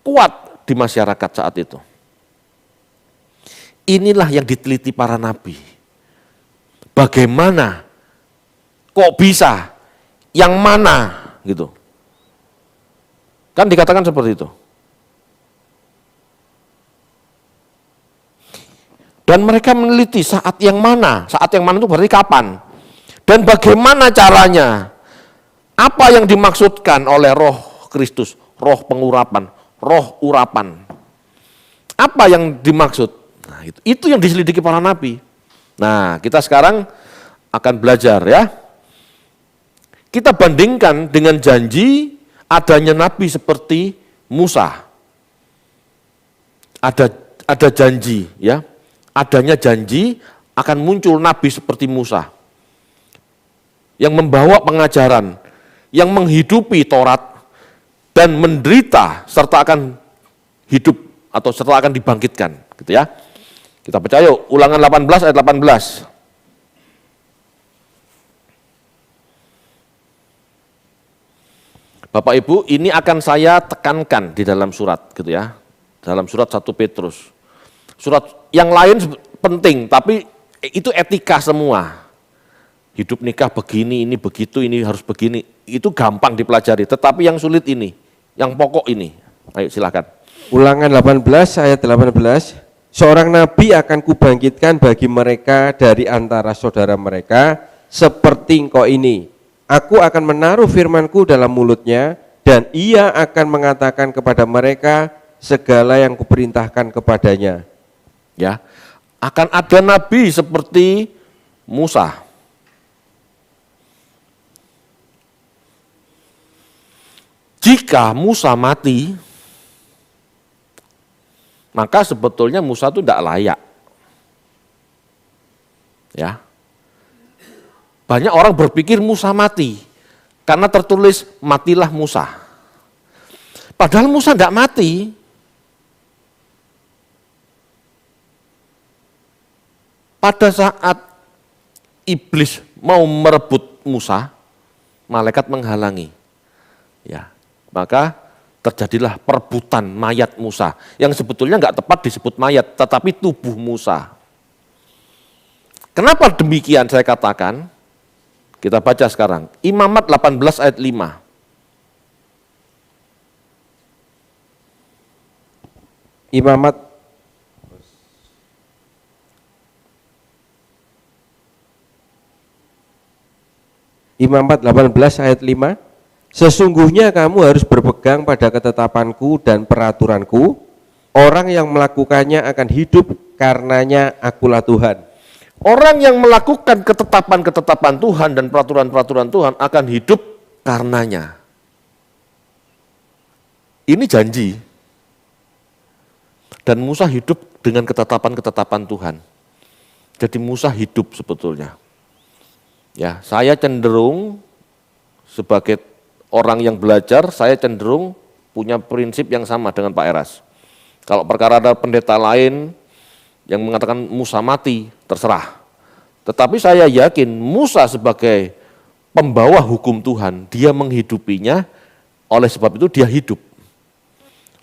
kuat di masyarakat saat itu. Inilah yang diteliti para nabi. Bagaimana? Kok bisa? Yang mana? Gitu. Kan dikatakan seperti itu. Dan mereka meneliti saat yang mana. Saat yang mana itu berarti kapan? Dan bagaimana caranya? Apa yang dimaksudkan oleh roh Kristus? Roh pengurapan, roh urapan. Apa yang dimaksud? Nah, itu yang diselidiki para nabi. Nah, kita sekarang akan belajar ya. Kita bandingkan dengan janji adanya nabi seperti Musa. Ada janji ya. Adanya janji akan muncul nabi seperti Musa. Yang membawa pengajaran, yang menghidupi Taurat dan menderita serta akan hidup atau serta akan dibangkitkan, gitu ya. Kita baca yuk, Ulangan 18 ayat 18. Bapak Ibu, ini akan saya tekankan di dalam surat, gitu ya. Dalam surat 1 Petrus. Surat yang lain penting, tapi itu etika semua. Hidup nikah begini, ini begitu, ini harus begini. Itu gampang dipelajari, tetapi yang sulit ini, yang pokok ini. Ayo silakan. Ulangan 18 ayat 18. Seorang nabi akan kubangkitkan bagi mereka dari antara saudara mereka seperti engkau ini. Aku akan menaruh firmanku dalam mulutnya dan ia akan mengatakan kepada mereka segala yang kuperintahkan kepadanya. Ya, akan ada nabi seperti Musa. Jika Musa mati, maka sebetulnya Musa itu tidak layak. Ya. Banyak orang berpikir Musa mati, karena tertulis matilah Musa. Padahal Musa tidak mati. Pada saat iblis mau merebut Musa, malaikat menghalangi. Ya. Maka terjadilah perebutan mayat Musa, yang sebetulnya nggak tepat disebut mayat, tetapi tubuh Musa. Kenapa demikian saya katakan? Kita baca sekarang, Imamat 18 ayat 5. Imamat 18 ayat 5. Sesungguhnya kamu harus berpegang pada ketetapanku dan peraturanku. Orang yang melakukannya akan hidup karenanya akulah Tuhan. Orang yang melakukan ketetapan-ketetapan Tuhan dan peraturan-peraturan Tuhan akan hidup karenanya. Ini janji. Dan Musa hidup dengan ketetapan-ketetapan Tuhan. Jadi Musa hidup sebetulnya. Ya, saya cenderung sebagai orang yang belajar, saya cenderung punya prinsip yang sama dengan Pak Eras. Kalau perkara ada pendeta lain yang mengatakan Musa mati, terserah. Tetapi saya yakin Musa sebagai pembawa hukum Tuhan, dia menghidupinya, oleh sebab itu dia hidup.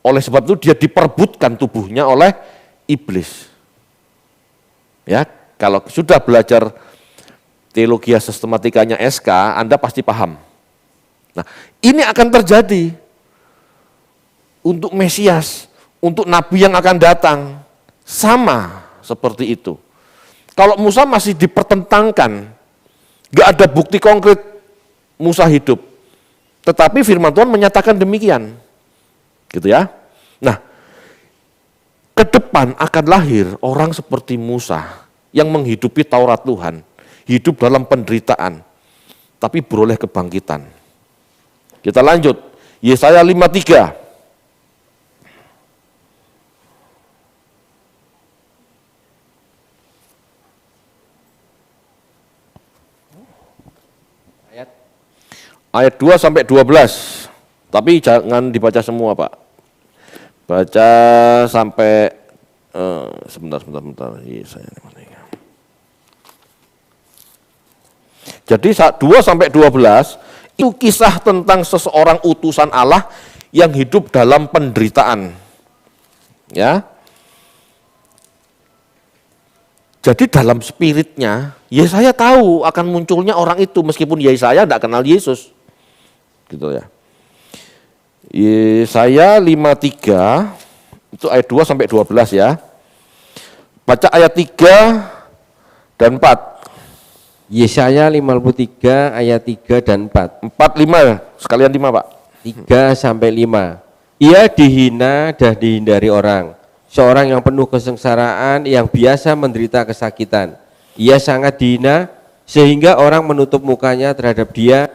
Oleh sebab itu dia diperebutkan tubuhnya oleh iblis. Ya, kalau sudah belajar teologia sistematikanya SK, Anda pasti paham. Nah, ini akan terjadi untuk Mesias, untuk Nabi yang akan datang, sama seperti itu. Kalau Musa masih dipertentangkan, gak ada bukti konkret Musa hidup, tetapi firman Tuhan menyatakan demikian, gitu ya. Nah, ke depan akan lahir orang seperti Musa yang menghidupi Taurat Tuhan, hidup dalam penderitaan, tapi beroleh kebangkitan. Kita lanjut, Yesaya 53. Ayat 2 sampai 12. Tapi jangan dibaca semua, Pak. Baca sampai sebentar. Yesaya 53. Jadi 2 sampai 12 itu kisah tentang seseorang utusan Allah yang hidup dalam penderitaan. Ya. Jadi dalam spiritnya, Yesaya tahu akan munculnya orang itu meskipun Yesaya tidak kenal Yesus. Gitu ya. Yesaya 53 itu ayat 2 sampai 12 ya. Baca ayat 3 dan 4. Yesaya 53 ayat 3 dan 4. 4, 5, sekalian 5, Pak. 3 sampai 5. Ia dihina dan dihindari orang, seorang yang penuh kesengsaraan yang biasa menderita kesakitan. Ia sangat dihina sehingga orang menutup mukanya terhadap dia,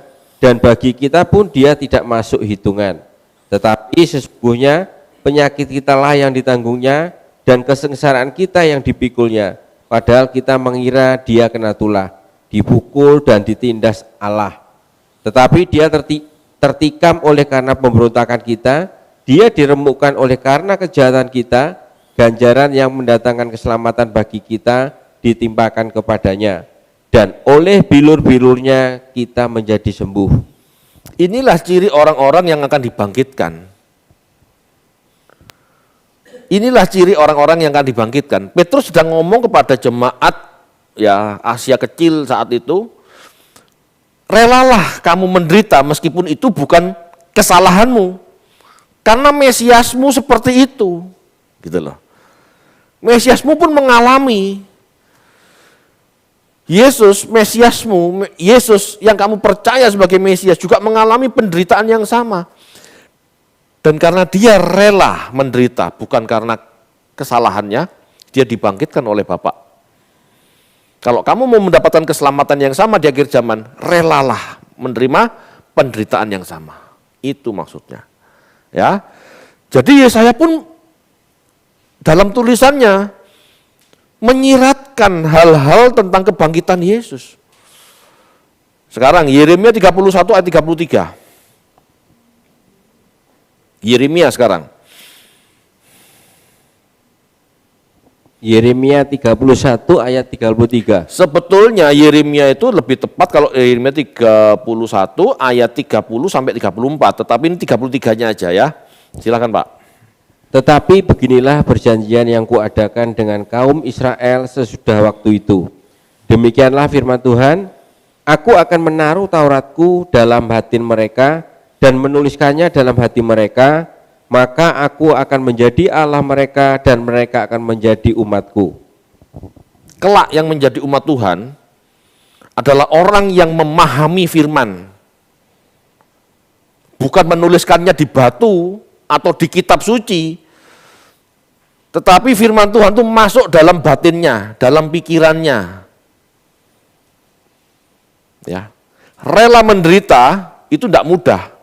dan bagi kita pun dia tidak masuk hitungan. Tetapi sesungguhnya penyakit kitalah yang ditanggungnya dan kesengsaraan kita yang dipikulnya. Padahal kita mengira dia kena tulah, dipukul dan ditindas Allah. Tetapi dia tertikam oleh karena pemberontakan kita, dia diremukkan oleh karena kejahatan kita, ganjaran yang mendatangkan keselamatan bagi kita ditimpakan kepadanya, dan oleh bilur-bilurnya kita menjadi sembuh. Inilah ciri orang-orang yang akan dibangkitkan. Inilah ciri orang-orang yang akan dibangkitkan. Petrus sedang ngomong kepada jemaat ya Asia kecil saat itu, relalah kamu menderita meskipun itu bukan kesalahanmu, karena Mesiasmu seperti itu, gitu loh. Mesiasmu pun mengalami. Yesus, Mesiasmu, Yesus yang kamu percaya sebagai Mesias juga mengalami penderitaan yang sama. Dan karena dia rela menderita, bukan karena kesalahannya, dia dibangkitkan oleh Bapa. Kalau kamu mau mendapatkan keselamatan yang sama di akhir zaman, relalah menerima penderitaan yang sama. Itu maksudnya. Ya. Jadi Yesaya pun dalam tulisannya menyiratkan hal-hal tentang kebangkitan Yesus. Sekarang Yeremia 31 ayat 33. Yeremia sekarang. Yeremia 31 ayat 33. Sebetulnya Yeremia itu lebih tepat kalau Yeremia 31 ayat 30 sampai 34, tetapi ini 33-nya aja ya. Silakan, Pak. Tetapi beginilah perjanjian yang kuadakan dengan kaum Israel sesudah waktu itu. Demikianlah firman Tuhan, aku akan menaruh Tauratku dalam batin mereka dan menuliskannya dalam hati mereka, maka aku akan menjadi Allah mereka dan mereka akan menjadi umatku. Kelak yang menjadi umat Tuhan adalah orang yang memahami firman. Bukan menuliskannya di batu atau di kitab suci, tetapi firman Tuhan itu masuk dalam batinnya, dalam pikirannya. Ya. Rela menderita itu tidak mudah.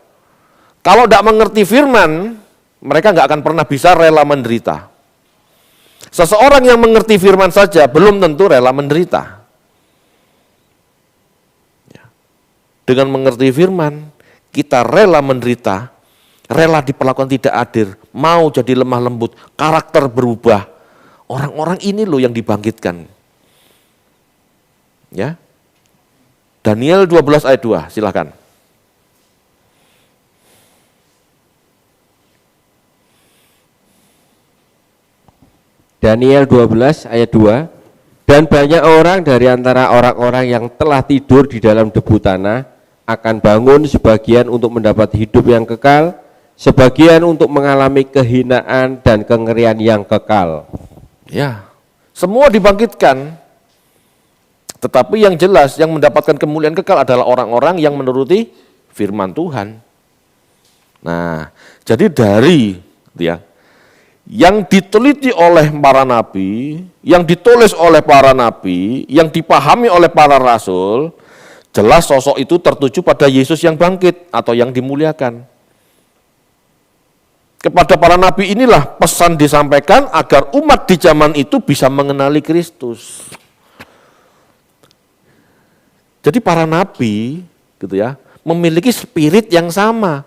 Kalau tidak mengerti firman, mereka nggak akan pernah bisa rela menderita. Seseorang yang mengerti firman saja belum tentu rela menderita. Ya. Dengan mengerti firman, kita rela menderita, rela diperlakukan tidak adil, mau jadi lemah lembut, karakter berubah. Orang-orang ini loh yang dibangkitkan. Ya. Daniel 12 ayat 2, silakan. Daniel 12 ayat 2. Dan banyak orang dari antara orang-orang yang telah tidur di dalam debu tanah akan bangun, sebagian untuk mendapat hidup yang kekal, sebagian untuk mengalami kehinaan dan kengerian yang kekal. Ya, semua dibangkitkan. Tetapi yang jelas yang mendapatkan kemuliaan kekal adalah orang-orang yang menuruti firman Tuhan. Nah, jadi dari ya, yang diteliti oleh para nabi, yang ditulis oleh para nabi, yang dipahami oleh para rasul, jelas sosok itu tertuju pada Yesus yang bangkit atau yang dimuliakan. Kepada para nabi inilah pesan disampaikan agar umat di zaman itu bisa mengenali Kristus. Jadi para nabi gitu ya, memiliki spirit yang sama,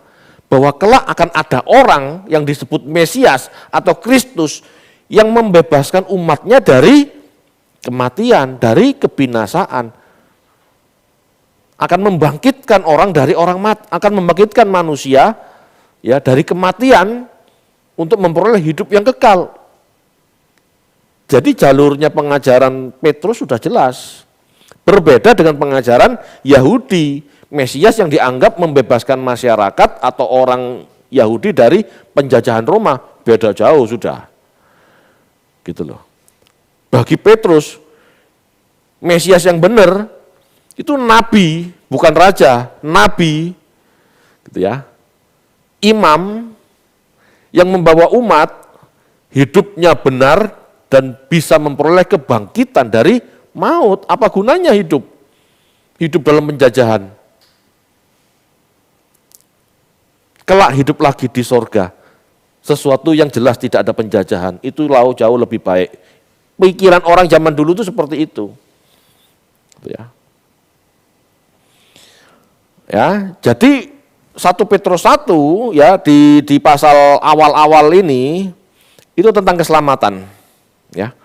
bahwa kelak akan ada orang yang disebut Mesias atau Kristus yang membebaskan umatnya dari kematian, dari kebinasaan. Akan membangkitkan orang dari orang mati, akan membangkitkan manusia ya dari kematian untuk memperoleh hidup yang kekal. Jadi jalurnya pengajaran Petrus sudah jelas. Berbeda dengan pengajaran Yahudi, Mesias yang dianggap membebaskan masyarakat atau orang Yahudi dari penjajahan Roma, beda jauh sudah. Gitu loh. Bagi Petrus, Mesias yang benar itu nabi, bukan raja, nabi. Gitu ya. Imam yang membawa umat hidupnya benar dan bisa memperoleh kebangkitan dari maut. Apa gunanya hidup? Hidup dalam penjajahan. Kelak hidup lagi di sorga. Sesuatu yang jelas tidak ada penjajahan. Itu jauh lebih baik. Pikiran orang zaman dulu itu seperti itu. Ya, jadi 1 Petrus 1 ya di pasal awal-awal ini itu tentang keselamatan. Ya.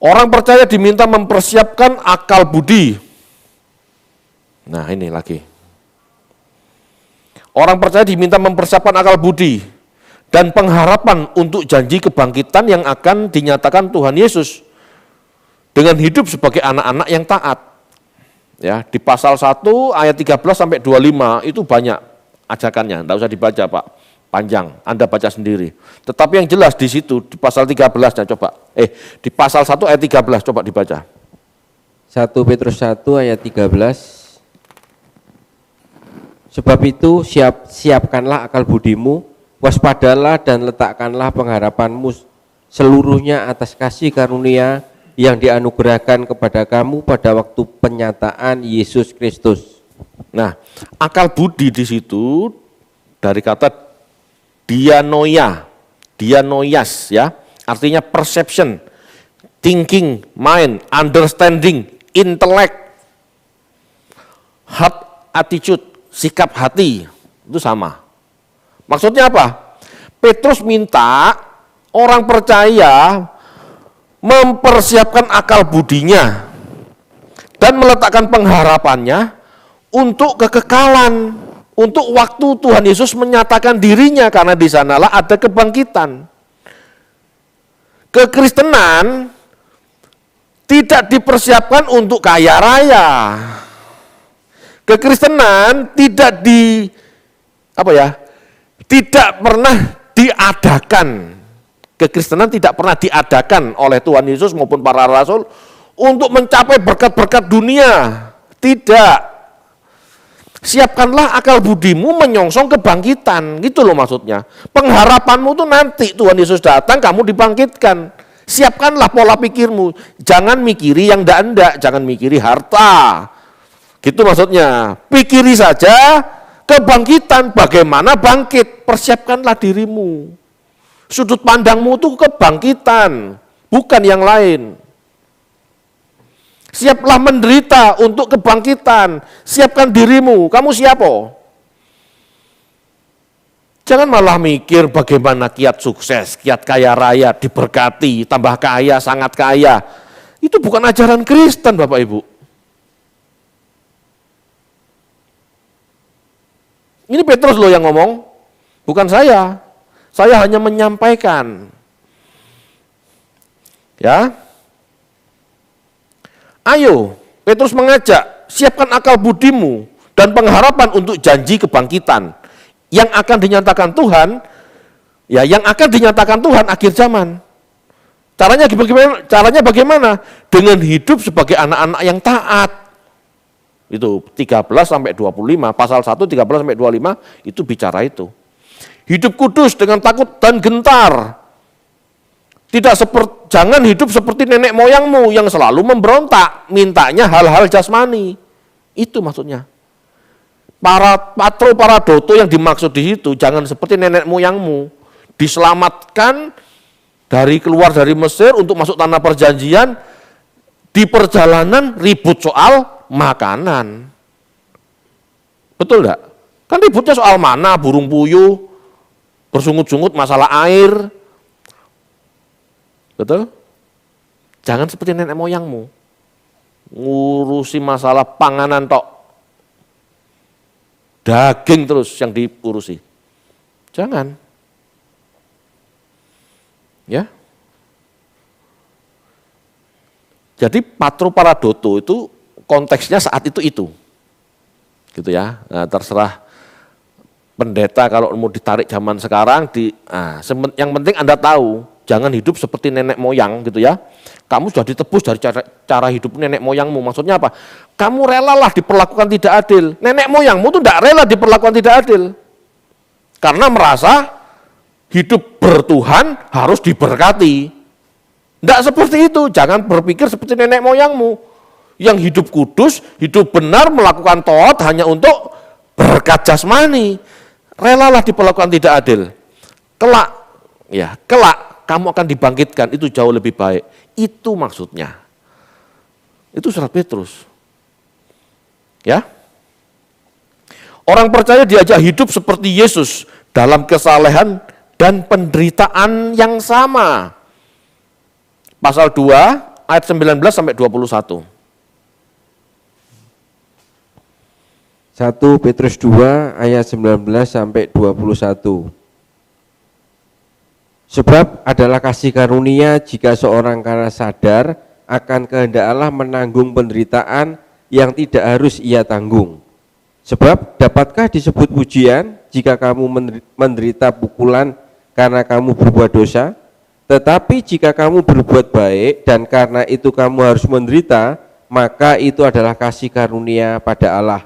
Orang percaya diminta mempersiapkan akal budi. Nah, ini lagi. Orang percaya diminta mempersiapkan akal budi dan pengharapan untuk janji kebangkitan yang akan dinyatakan Tuhan Yesus dengan hidup sebagai anak-anak yang taat. Ya, di pasal 1 ayat 13 sampai 25 itu banyak ajakannya, enggak usah dibaca, Pak. Panjang, Anda baca sendiri. Tetapi yang jelas di situ di pasal 13-nya coba. Di pasal 1 ayat 13 coba dibaca. 1 Petrus 1 ayat 13. Sebab itu siapkanlah akal budimu, waspadalah dan letakkanlah pengharapanmu seluruhnya atas kasih karunia yang dianugerahkan kepada kamu pada waktu penyataan Yesus Kristus. Nah, akal budi di situ dari kata dianoias ya, artinya perception, thinking, mind, understanding, intellect, heart attitude, sikap hati, itu sama. Maksudnya apa? Petrus minta orang percaya mempersiapkan akal budinya dan meletakkan pengharapannya untuk kekekalan, untuk waktu Tuhan Yesus menyatakan dirinya, karena di sanalah ada kebangkitan. Kekristenan tidak dipersiapkan untuk kaya raya. Kekristenan tidak tidak pernah diadakan. Kekristenan tidak pernah diadakan oleh Tuhan Yesus maupun para rasul untuk mencapai berkat-berkat dunia. Tidak. Siapkanlah akal budimu menyongsong kebangkitan. Gitu loh maksudnya. Pengharapanmu tuh nanti Tuhan Yesus datang, kamu dibangkitkan. Siapkanlah pola pikirmu. Jangan mikiri yang ndak-ndak, jangan mikiri harta. Gitu maksudnya. Pikiri saja kebangkitan, bagaimana bangkit. Persiapkanlah dirimu. Sudut pandangmu itu kebangkitan, bukan yang lain. Siaplah menderita untuk kebangkitan. Siapkan dirimu. Kamu siapa? Jangan malah mikir bagaimana kiat sukses, kiat kaya raya, diberkati, tambah kaya, sangat kaya. Itu bukan ajaran Kristen, Bapak Ibu. Ini Petrus loh yang ngomong, bukan saya. Saya hanya menyampaikan. Ya. Ayo, Petrus mengajak, siapkan akal budimu dan pengharapan untuk janji kebangkitan yang akan dinyatakan Tuhan, ya yang akan dinyatakan Tuhan akhir zaman. Caranya bagaimana? Dengan hidup sebagai anak-anak yang taat. Itu 13 sampai 25, pasal 1 13 sampai 25 itu bicara itu. Hidup kudus dengan takut dan gentar. Jangan hidup seperti nenek moyangmu yang selalu memberontak, mintanya hal-hal jasmani. Itu maksudnya. Patro paradoto yang dimaksud di situ, jangan seperti nenek moyangmu. Diselamatkan keluar dari Mesir untuk masuk tanah perjanjian, di perjalanan ribut soal makanan. Betul enggak? Kan ributnya soal mana, burung puyuh, bersungut-sungut masalah air. Betul? Jangan seperti nenek moyangmu. Ngurusi masalah panganan tok. Daging terus yang diurusi. Jangan. Ya. Jadi patro paradoto itu konteksnya saat itu. Gitu ya. Nah, terserah pendeta kalau mau ditarik zaman sekarang yang penting Anda tahu, jangan hidup seperti nenek moyang gitu ya. Kamu sudah ditebus dari cara hidup nenek moyangmu. Maksudnya apa? Kamu relalah diperlakukan tidak adil. Nenek moyangmu tuh tidak rela diperlakukan tidak adil. Karena merasa hidup bertuhan harus diberkati. Tidak seperti itu. Jangan berpikir seperti nenek moyangmu. Yang hidup kudus, hidup benar, melakukan taat hanya untuk berkat jasmani. Relalah diperlakukan tidak adil. Kelak kamu akan dibangkitkan, itu jauh lebih baik. Itu maksudnya. Itu surat Petrus. Ya. Orang percaya diajak hidup seperti Yesus dalam kesalehan dan penderitaan yang sama. Pasal 2 ayat 19 sampai 21. 1 Petrus 2 ayat 19 sampai 21. Sebab adalah kasih karunia jika seorang karena sadar akan kehendak Allah menanggung penderitaan yang tidak harus ia tanggung. Sebab dapatkah disebut pujian jika kamu menderita pukulan karena kamu berbuat dosa? Tetapi jika kamu berbuat baik dan karena itu kamu harus menderita, maka itu adalah kasih karunia pada Allah.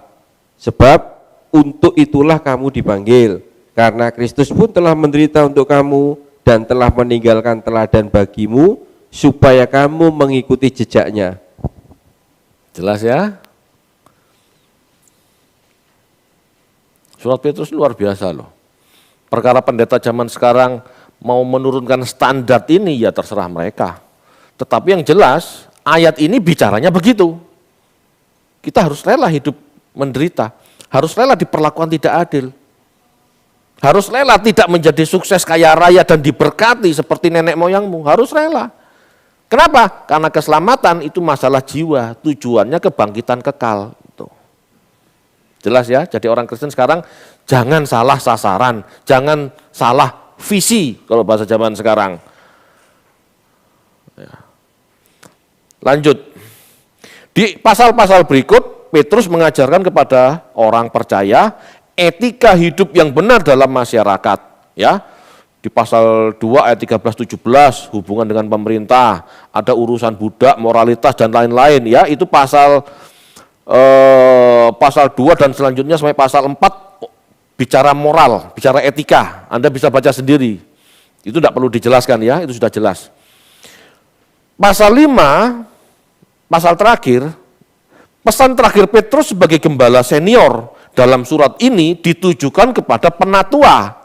Sebab untuk itulah kamu dipanggil, karena Kristus pun telah menderita untuk kamu dan telah meninggalkan teladan bagimu, supaya kamu mengikuti jejaknya. Jelas ya? Surat Petrus luar biasa loh. Perkara pendeta zaman sekarang mau menurunkan standar ini ya terserah mereka. Tetapi yang jelas ayat ini bicaranya begitu. Kita harus rela hidup menderita, harus rela diperlakukan tidak adil. Harus rela tidak menjadi sukses kaya raya dan diberkati seperti nenek moyangmu, harus rela. Kenapa? Karena keselamatan itu masalah jiwa, tujuannya kebangkitan kekal. Jelas ya, jadi orang Kristen sekarang jangan salah sasaran, jangan salah visi kalau bahasa zaman sekarang. Ya. Lanjut, di pasal-pasal berikut Petrus mengajarkan kepada orang percaya etika hidup yang benar dalam masyarakat. Ya, di pasal 2 ayat 13-17 hubungan dengan pemerintah, ada urusan budak, moralitas dan lain-lain. Ya, itu pasal 2 dan selanjutnya sampai pasal 4 bicara moral, bicara etika. Anda bisa baca sendiri. Itu tidak perlu dijelaskan ya, itu sudah jelas. Pasal 5, pasal terakhir, pesan terakhir Petrus sebagai gembala senior dalam surat ini ditujukan kepada penatua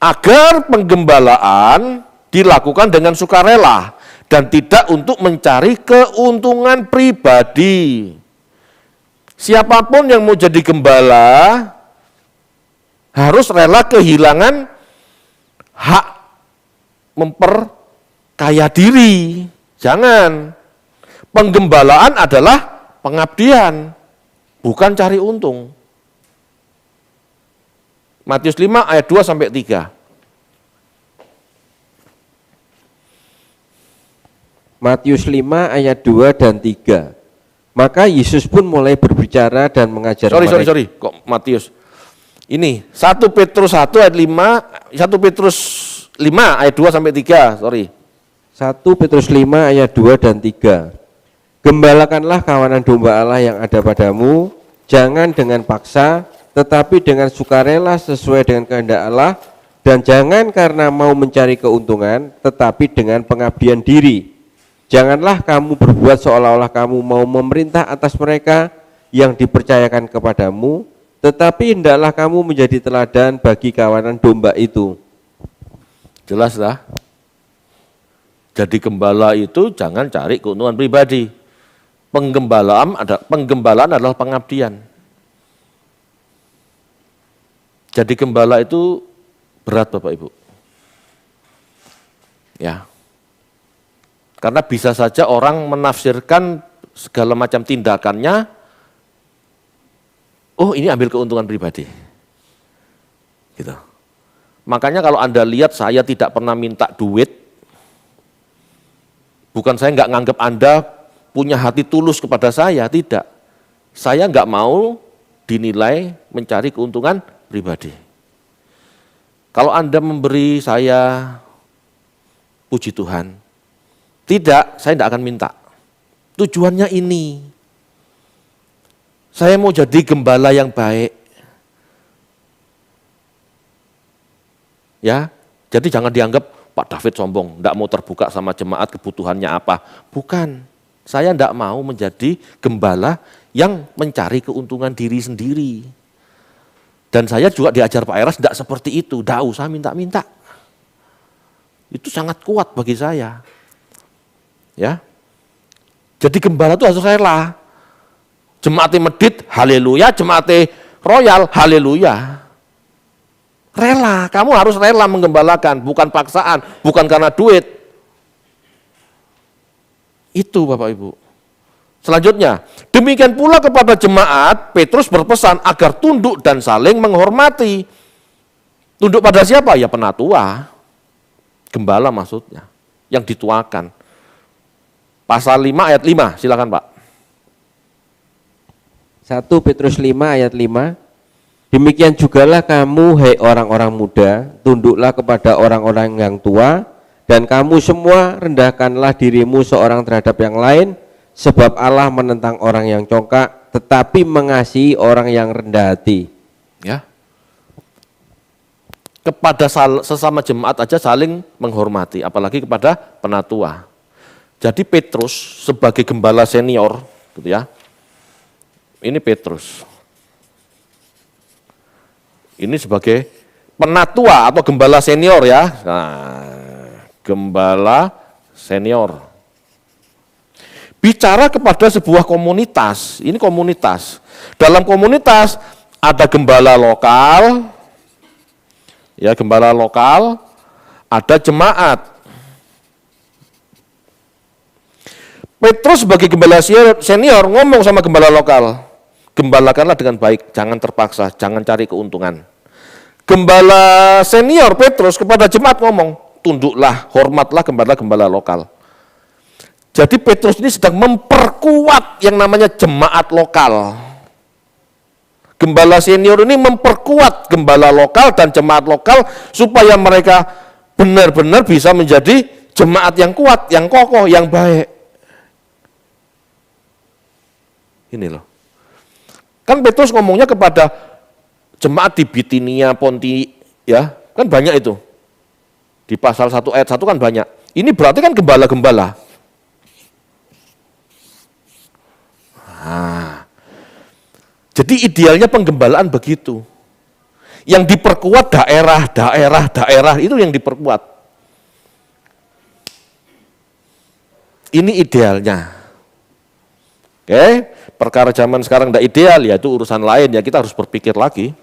agar penggembalaan dilakukan dengan sukarela dan tidak untuk mencari keuntungan pribadi. Siapapun yang mau jadi gembala harus rela kehilangan hak memperkaya diri. Jangan. Penggembalaan adalah pengabdian, bukan cari untung. Matius 5 ayat 2 sampai 3. Matius 5 ayat 2 dan 3. Maka Yesus pun mulai berbicara dan mengajar mereka. Sorry, kok Matius? Ini 1 Petrus 1 ayat 5, 1 Petrus 5 ayat 2 sampai 3, sorry. 1 Petrus 5 ayat 2 dan 3. Gembalakanlah kawanan domba Allah yang ada padamu, jangan dengan paksa, tetapi dengan sukarela sesuai dengan kehendak Allah, dan jangan karena mau mencari keuntungan, tetapi dengan pengabdian diri. Janganlah kamu berbuat seolah-olah kamu mau memerintah atas mereka yang dipercayakan kepadamu, tetapi hendaklah kamu menjadi teladan bagi kawanan domba itu. Jelas lah. Jadi gembala itu jangan cari keuntungan pribadi. Penggembalaan adalah pengabdian. Jadi gembala itu berat Bapak Ibu. Ya. Karena bisa saja orang menafsirkan segala macam tindakannya, oh ini ambil keuntungan pribadi. Gitu. Makanya kalau Anda lihat saya tidak pernah minta duit, bukan saya nggak nganggap Anda punya hati tulus kepada saya, tidak. Saya nggak mau dinilai mencari keuntungan pribadi. Kalau Anda memberi saya puji Tuhan, tidak, saya tidak akan minta. Tujuannya ini. Saya mau jadi gembala yang baik. Ya, jadi jangan dianggap Pak David sombong, tidak mau terbuka sama jemaat kebutuhannya apa. Bukan, saya tidak mau menjadi gembala yang mencari keuntungan diri sendiri. Dan saya juga diajar Pak Eras tidak seperti itu, tidak usah minta-minta. Itu sangat kuat bagi saya. Ya, jadi gembala itu harus rela. Jemaatnya medit, haleluya. Jemaatnya royal, haleluya. Rela, kamu harus rela menggembalakan, bukan paksaan, bukan karena duit. Itu Bapak Ibu. Selanjutnya, demikian pula kepada jemaat, Petrus berpesan agar tunduk dan saling menghormati. Tunduk pada siapa? Ya penatua. Gembala maksudnya, yang dituakan. Pasal 5 ayat 5, silakan Pak. 1 Petrus 5 ayat 5. Demikian jugalah kamu, hai orang-orang muda, tunduklah kepada orang-orang yang tua, dan kamu semua rendahkanlah dirimu seorang terhadap yang lain, sebab Allah menentang orang yang congkak, tetapi mengasihi orang yang rendah hati. Ya. Kepada sesama jemaat aja saling menghormati, apalagi kepada penatua. Jadi Petrus sebagai gembala senior, gitu ya. Ini Petrus. Ini sebagai penatua atau gembala senior ya. Nah, gembala senior. Bicara kepada sebuah komunitas, ini komunitas. Dalam komunitas ada gembala lokal, ya gembala lokal, ada jemaat. Petrus sebagai gembala senior ngomong sama gembala lokal, gembalakanlah dengan baik, jangan terpaksa, jangan cari keuntungan. Gembala senior Petrus kepada jemaat ngomong, tunduklah, hormatlah gembala-gembala lokal. Jadi Petrus ini sedang memperkuat yang namanya jemaat lokal. Gembala senior ini memperkuat gembala lokal dan jemaat lokal supaya mereka benar-benar bisa menjadi jemaat yang kuat, yang kokoh, yang baik. Ini loh. Kan Petrus ngomongnya kepada jemaat di Bitinia, Ponti, ya, kan banyak itu. Di pasal 1 ayat 1 kan banyak. Ini berarti kan gembala-gembala. Nah, jadi idealnya penggembalaan begitu. Yang diperkuat daerah itu yang diperkuat. Ini idealnya. Oke, perkara zaman sekarang tidak ideal, ya itu urusan lain, ya kita harus berpikir lagi.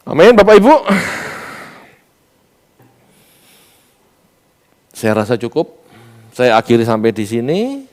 Amin, Bapak Ibu. Saya rasa cukup. Saya akhiri sampai di sini.